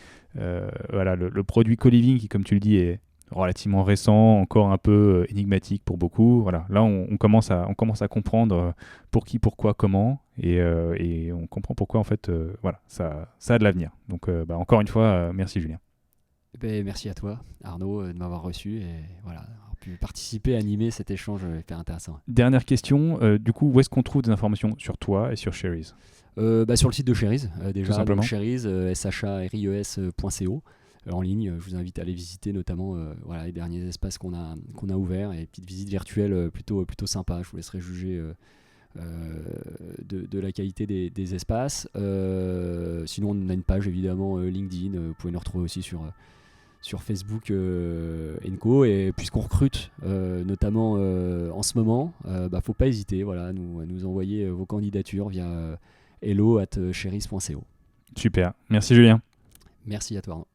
S1: voilà, le produit co-living qui, comme tu le dis, est relativement récent, encore un peu énigmatique pour beaucoup. Voilà, là on commence à comprendre pour qui, pourquoi, comment, et on comprend pourquoi en fait voilà, ça a de l'avenir. Donc encore une fois, merci Julien.
S2: Merci à toi Arnaud de m'avoir reçu et voilà, pu participer, animer cet échange hyper intéressant.
S1: Dernière question, du coup, où est-ce qu'on trouve des informations sur toi et sur Sherry's ?
S2: Sur le site de Sherry's, déjà,
S1: tout simplement.
S2: Sherry's, sharies.co. En ligne, je vous invite à aller visiter notamment les derniers espaces qu'on a ouverts et petite visite virtuelle plutôt sympa. Je vous laisserai juger de la qualité des espaces. Sinon, on a une page évidemment LinkedIn. Vous pouvez nous retrouver aussi sur Facebook @enco, et puisqu'on recrute notamment en ce moment, faut pas hésiter à nous envoyer vos candidatures via hello@sharies.co.
S1: Super, merci Julien.
S2: Merci à toi Arnaud.